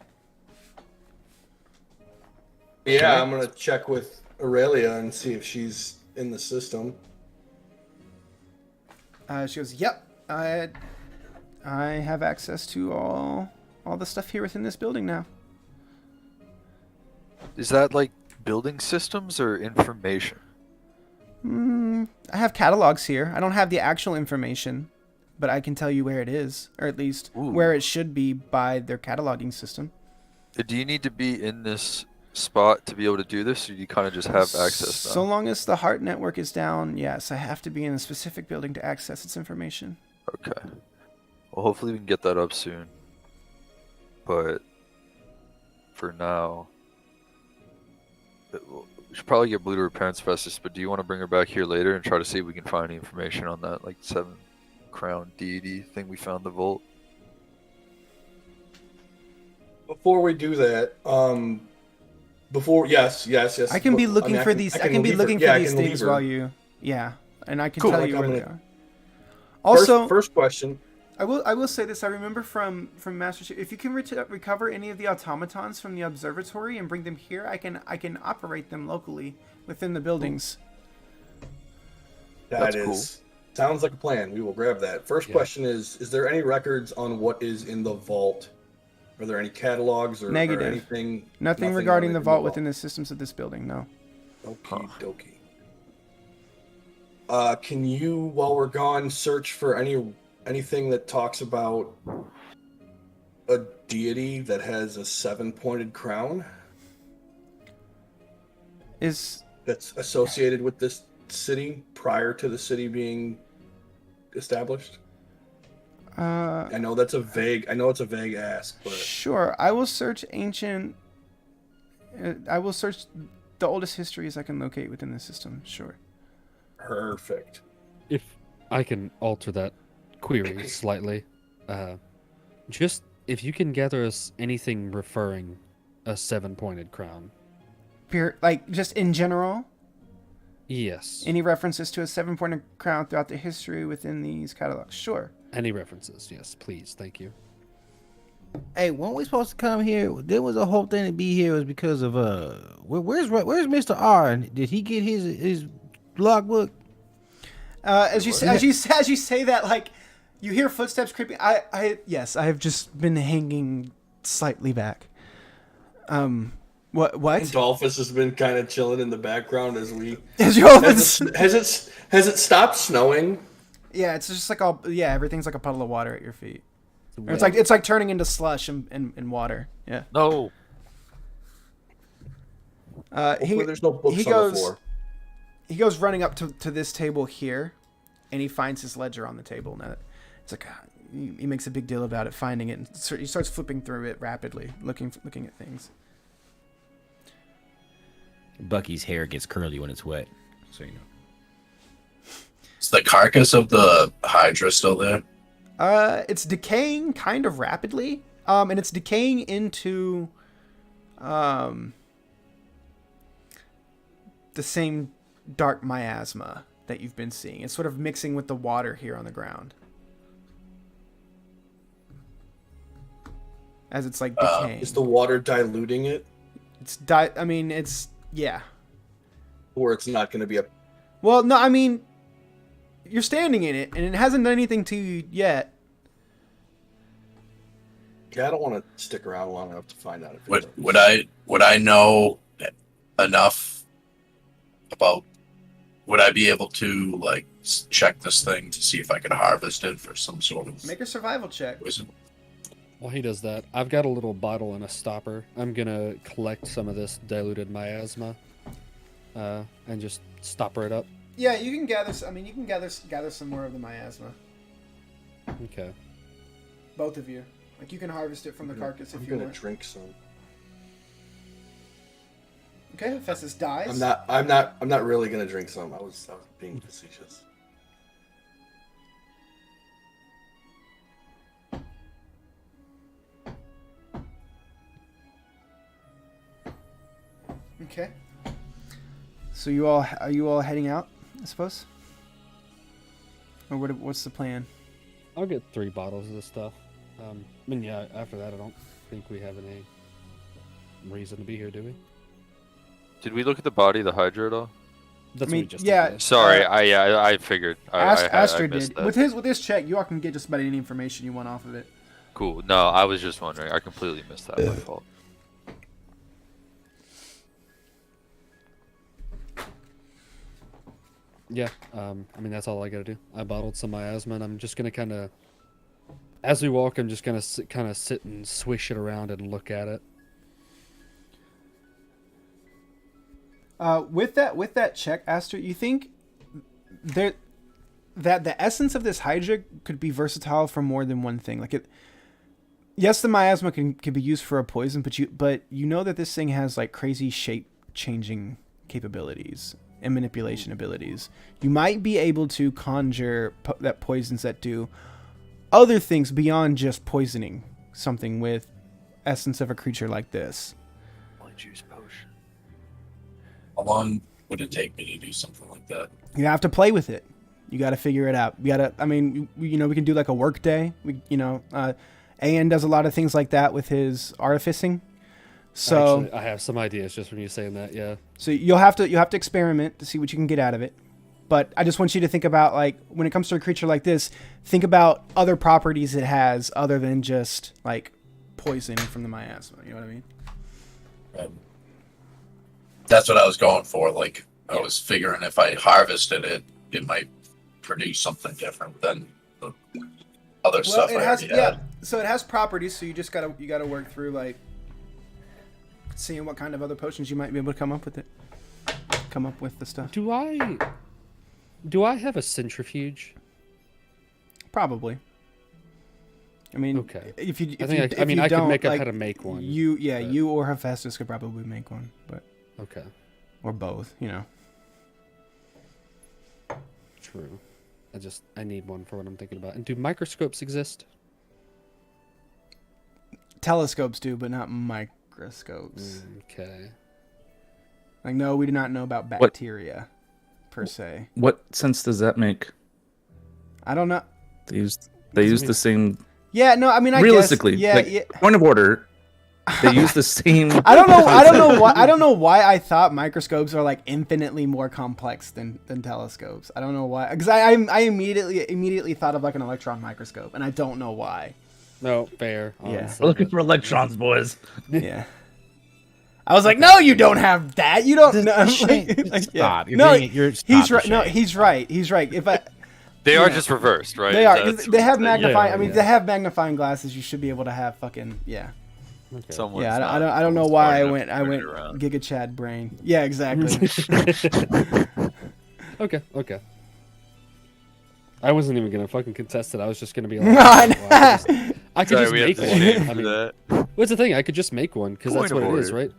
Yeah, I'm gonna check with Aurelia and see if she's in the system. She goes, "Yep, I have access to all the stuff here within this building now." Is that like building systems or information? I have catalogs here. I don't have the actual information, but I can tell you where it is, or at least where it should be by their cataloging system. Do you need to be in this spot to be able to do this, or do you kind of just have access now? So long as the heart network is down, yes, I have to be in a specific building to access its information. Okay. Well, hopefully we can get that up soon. But for now, we should probably get Blue to her parents' Festus, but do you want to bring her back here later and try to see if we can find any information on that, like 7 crown deity thing we found in the vault? Before we do that, yes. I can be looking for these. I can be looking for these things while you. Yeah, and I can tell you where they are. Also, first question. I will say this. I remember from Master Chief, if you can recover any of the automatons from the observatory and bring them here, I can operate them locally within the buildings. That is cool. Sounds like a plan. We will grab that. First question is there any records on what is in the vault? Are there any catalogs or anything? Nothing regarding the vault within the systems of this building, no. Okie dokie. Can you, while we're gone, search for anything that talks about a deity that has a 7-pointed crown? That's associated with this city prior to the city being established? I know it's a vague ask, but sure. I will search ancient. I will search the oldest histories I can locate within the system. Sure. Perfect. If I can alter that query slightly, just if you can gather us anything referring a 7-pointed crown. Pure, like just in general. Yes. Any references to a 7-pointed crown throughout the history within these catalogs? Sure. Any references? Yes, please. Thank you. Hey, weren't we supposed to come here? There was a whole thing to be here was because of where's Mr. R? Did he get his logbook? As you say that, like you hear footsteps creeping. Yes, I have just been hanging slightly back. What? Dolphus has been kind of chilling in the background as we. Has it stopped snowing? Yeah, it's just like everything's like a puddle of water at your feet. It's like turning into slush and water. Yeah. No. There's no books on the floor. He goes running up to this table here, and he finds his ledger on the table. Now it's like he makes a big deal about it, finding it, and he starts flipping through it rapidly, looking at things. Bucky's hair gets curly when it's wet, so you know. Is the carcass of the Hydra still there? It's decaying kind of rapidly, and it's decaying into the same dark miasma that you've been seeing. It's sort of mixing with the water here on the ground as it's like decaying. Is the water diluting it? I mean, it's yeah. Or it's not going to be a... Well, no, I mean, you're standing in it, and it hasn't done anything to you yet. Yeah, I don't want to stick around long enough to find out if Would I know enough about? Would I be able to like check this thing to see if I could harvest it for some sort of Make a survival check. poison? While he does that, I've got a little bottle and a stopper. I'm gonna collect some of this diluted miasma, and just stopper it up. Yeah, you can gather. I mean, you can gather some more of the miasma. Okay. Both of you. Like you can harvest it from the carcass if I'm you going want. to drink some. Okay, Hephaestus dies. I'm not really going to drink some. I was being facetious. Okay. So are you all heading out? I suppose. Or what's the plan? I'll get 3 bottles of this stuff. I mean, yeah. After that, I don't think we have any reason to be here, do we? Did we look at the body of the Hydra at all? That's mean, what we just yeah. did. Sorry, I figured. I Astrid missed did. that. With his check, you all can get just about any information you want off of it. Cool. No, I was just wondering. I completely missed that. My fault. Yeah, I mean, that's all I gotta do. I bottled some miasma, and I'm just gonna kind of, as we walk, I'm just gonna kind of sit and swish it around and look at it. With that check, Astrid, you think that the essence of this Hydra could be versatile for more than one thing? Like it. Yes, the miasma can be used for a poison, but you know that this thing has like crazy shape changing capabilities and manipulation abilities. You might be able to conjure that poisons that do other things beyond just poisoning something with essence of a creature like this. Juice potion. How long would it take me to do something like that? You have to play with it. You got to figure it out. You got to. I mean, we can do like a work day. AN does a lot of things like that with his artificing. So Actually, I have some ideas just from you saying that. Yeah. So you'll have to experiment to see what you can get out of it. But I just want you to think about, like, when it comes to a creature like this, think about other properties it has other than just like poison from the miasma. You know what I mean? That's what I was going for. Like, I was figuring if I harvested it, it might produce something different than the other stuff I already had. So it has properties. So you just gotta work through like seeing what kind of other potions you might be able to come up with the stuff. Do I have a centrifuge? Probably. I mean, Okay. If you, I could make up how to make one. You or Hephaestus could probably make one, but Okay. or both, you know. True. I need one for what I'm thinking about. And do microscopes exist? Telescopes do, but not microscopes. Okay. Like, no, we do not know about bacteria per se. What sense does that make? I don't know. They use the same. Yeah, no, I mean, realistically, guess, yeah. Point of order. They use the same. I don't know why I thought microscopes are like infinitely more complex than telescopes. I don't know why, because I immediately thought of like an electron microscope, and I don't know why. No, fair. Yeah. Honestly, We're looking for electrons, boys. Yeah. I was like, no, you don't have that. You don't. No, Stop. He's right. No, he's right. He's right. If I. They are just reversed, right? They are. They have magnifying. Yeah, I mean, they have magnifying glasses. You should be able to have fucking yeah. Okay. Yeah, I don't know why I went around. Giga Chad brain. Yeah, exactly. Okay. I wasn't even gonna fucking contest it. I was just gonna be No, like, I I could Sorry, just we have make to one. shame I for mean, that. what's the thing? I could just make one because that's Point what of it is, order. right?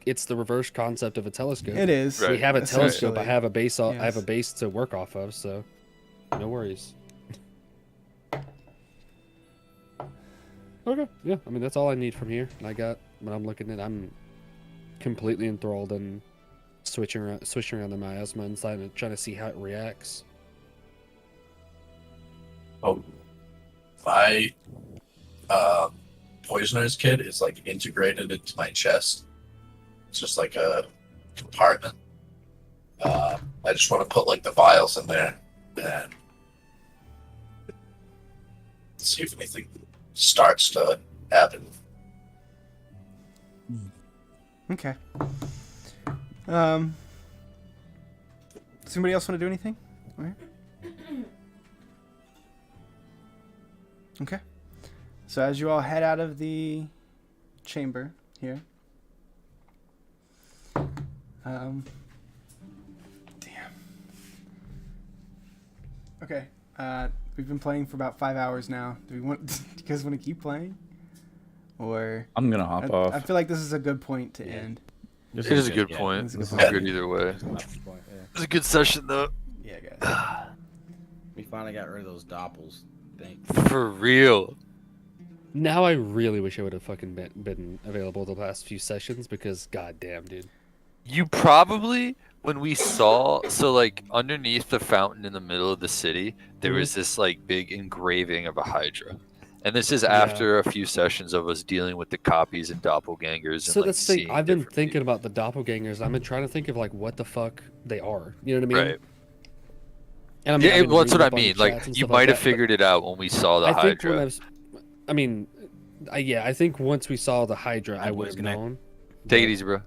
It's the reverse concept of a telescope. It is. Right. We have a telescope. I Essentially. have a base. I have Yes. a base to work off of. So, no worries. Okay. Yeah. I mean, that's all I need from here. And I got when I'm looking at, I'm completely enthralled and switching around the miasma inside and trying to see how it reacts. Oh, my poisoner's kit is like integrated into my chest. It's just like a compartment. I just want to put like the vials in there and see if anything starts to happen. Okay. Does anybody else want to do anything? All right. Okay. So as you all head out of the chamber here, damn. Okay. We've been playing for about 5 hours now. Do you guys want to keep playing? Or I'm gonna hop off. I feel like this is a good point to end. It is a good yeah, point. this is It's a good good either way. That's not the point, yeah. It's a good session though. Yeah, guys. We finally got rid of those doppels. Thank For real. Now I really wish I would have fucking been available the last few sessions because goddamn, dude. You probably, when we saw, so like underneath the fountain in the middle of the city, there was this like big engraving of a Hydra. And this is after a few sessions of us dealing with the copies and doppelgangers. So and, like, that's the thing. seeing I've been different thinking people. about the doppelgangers. I've been trying to think of like what the fuck they are. You know what I mean? Right. And I mean, Yeah, I've been well, that's what reading I up on the mean. Like, chats and you stuff might have that, but figured it out when we saw the I think Hydra. when I mean, I think once we saw the Hydra, I I'm would have disconnect. known. Take it easy, bro.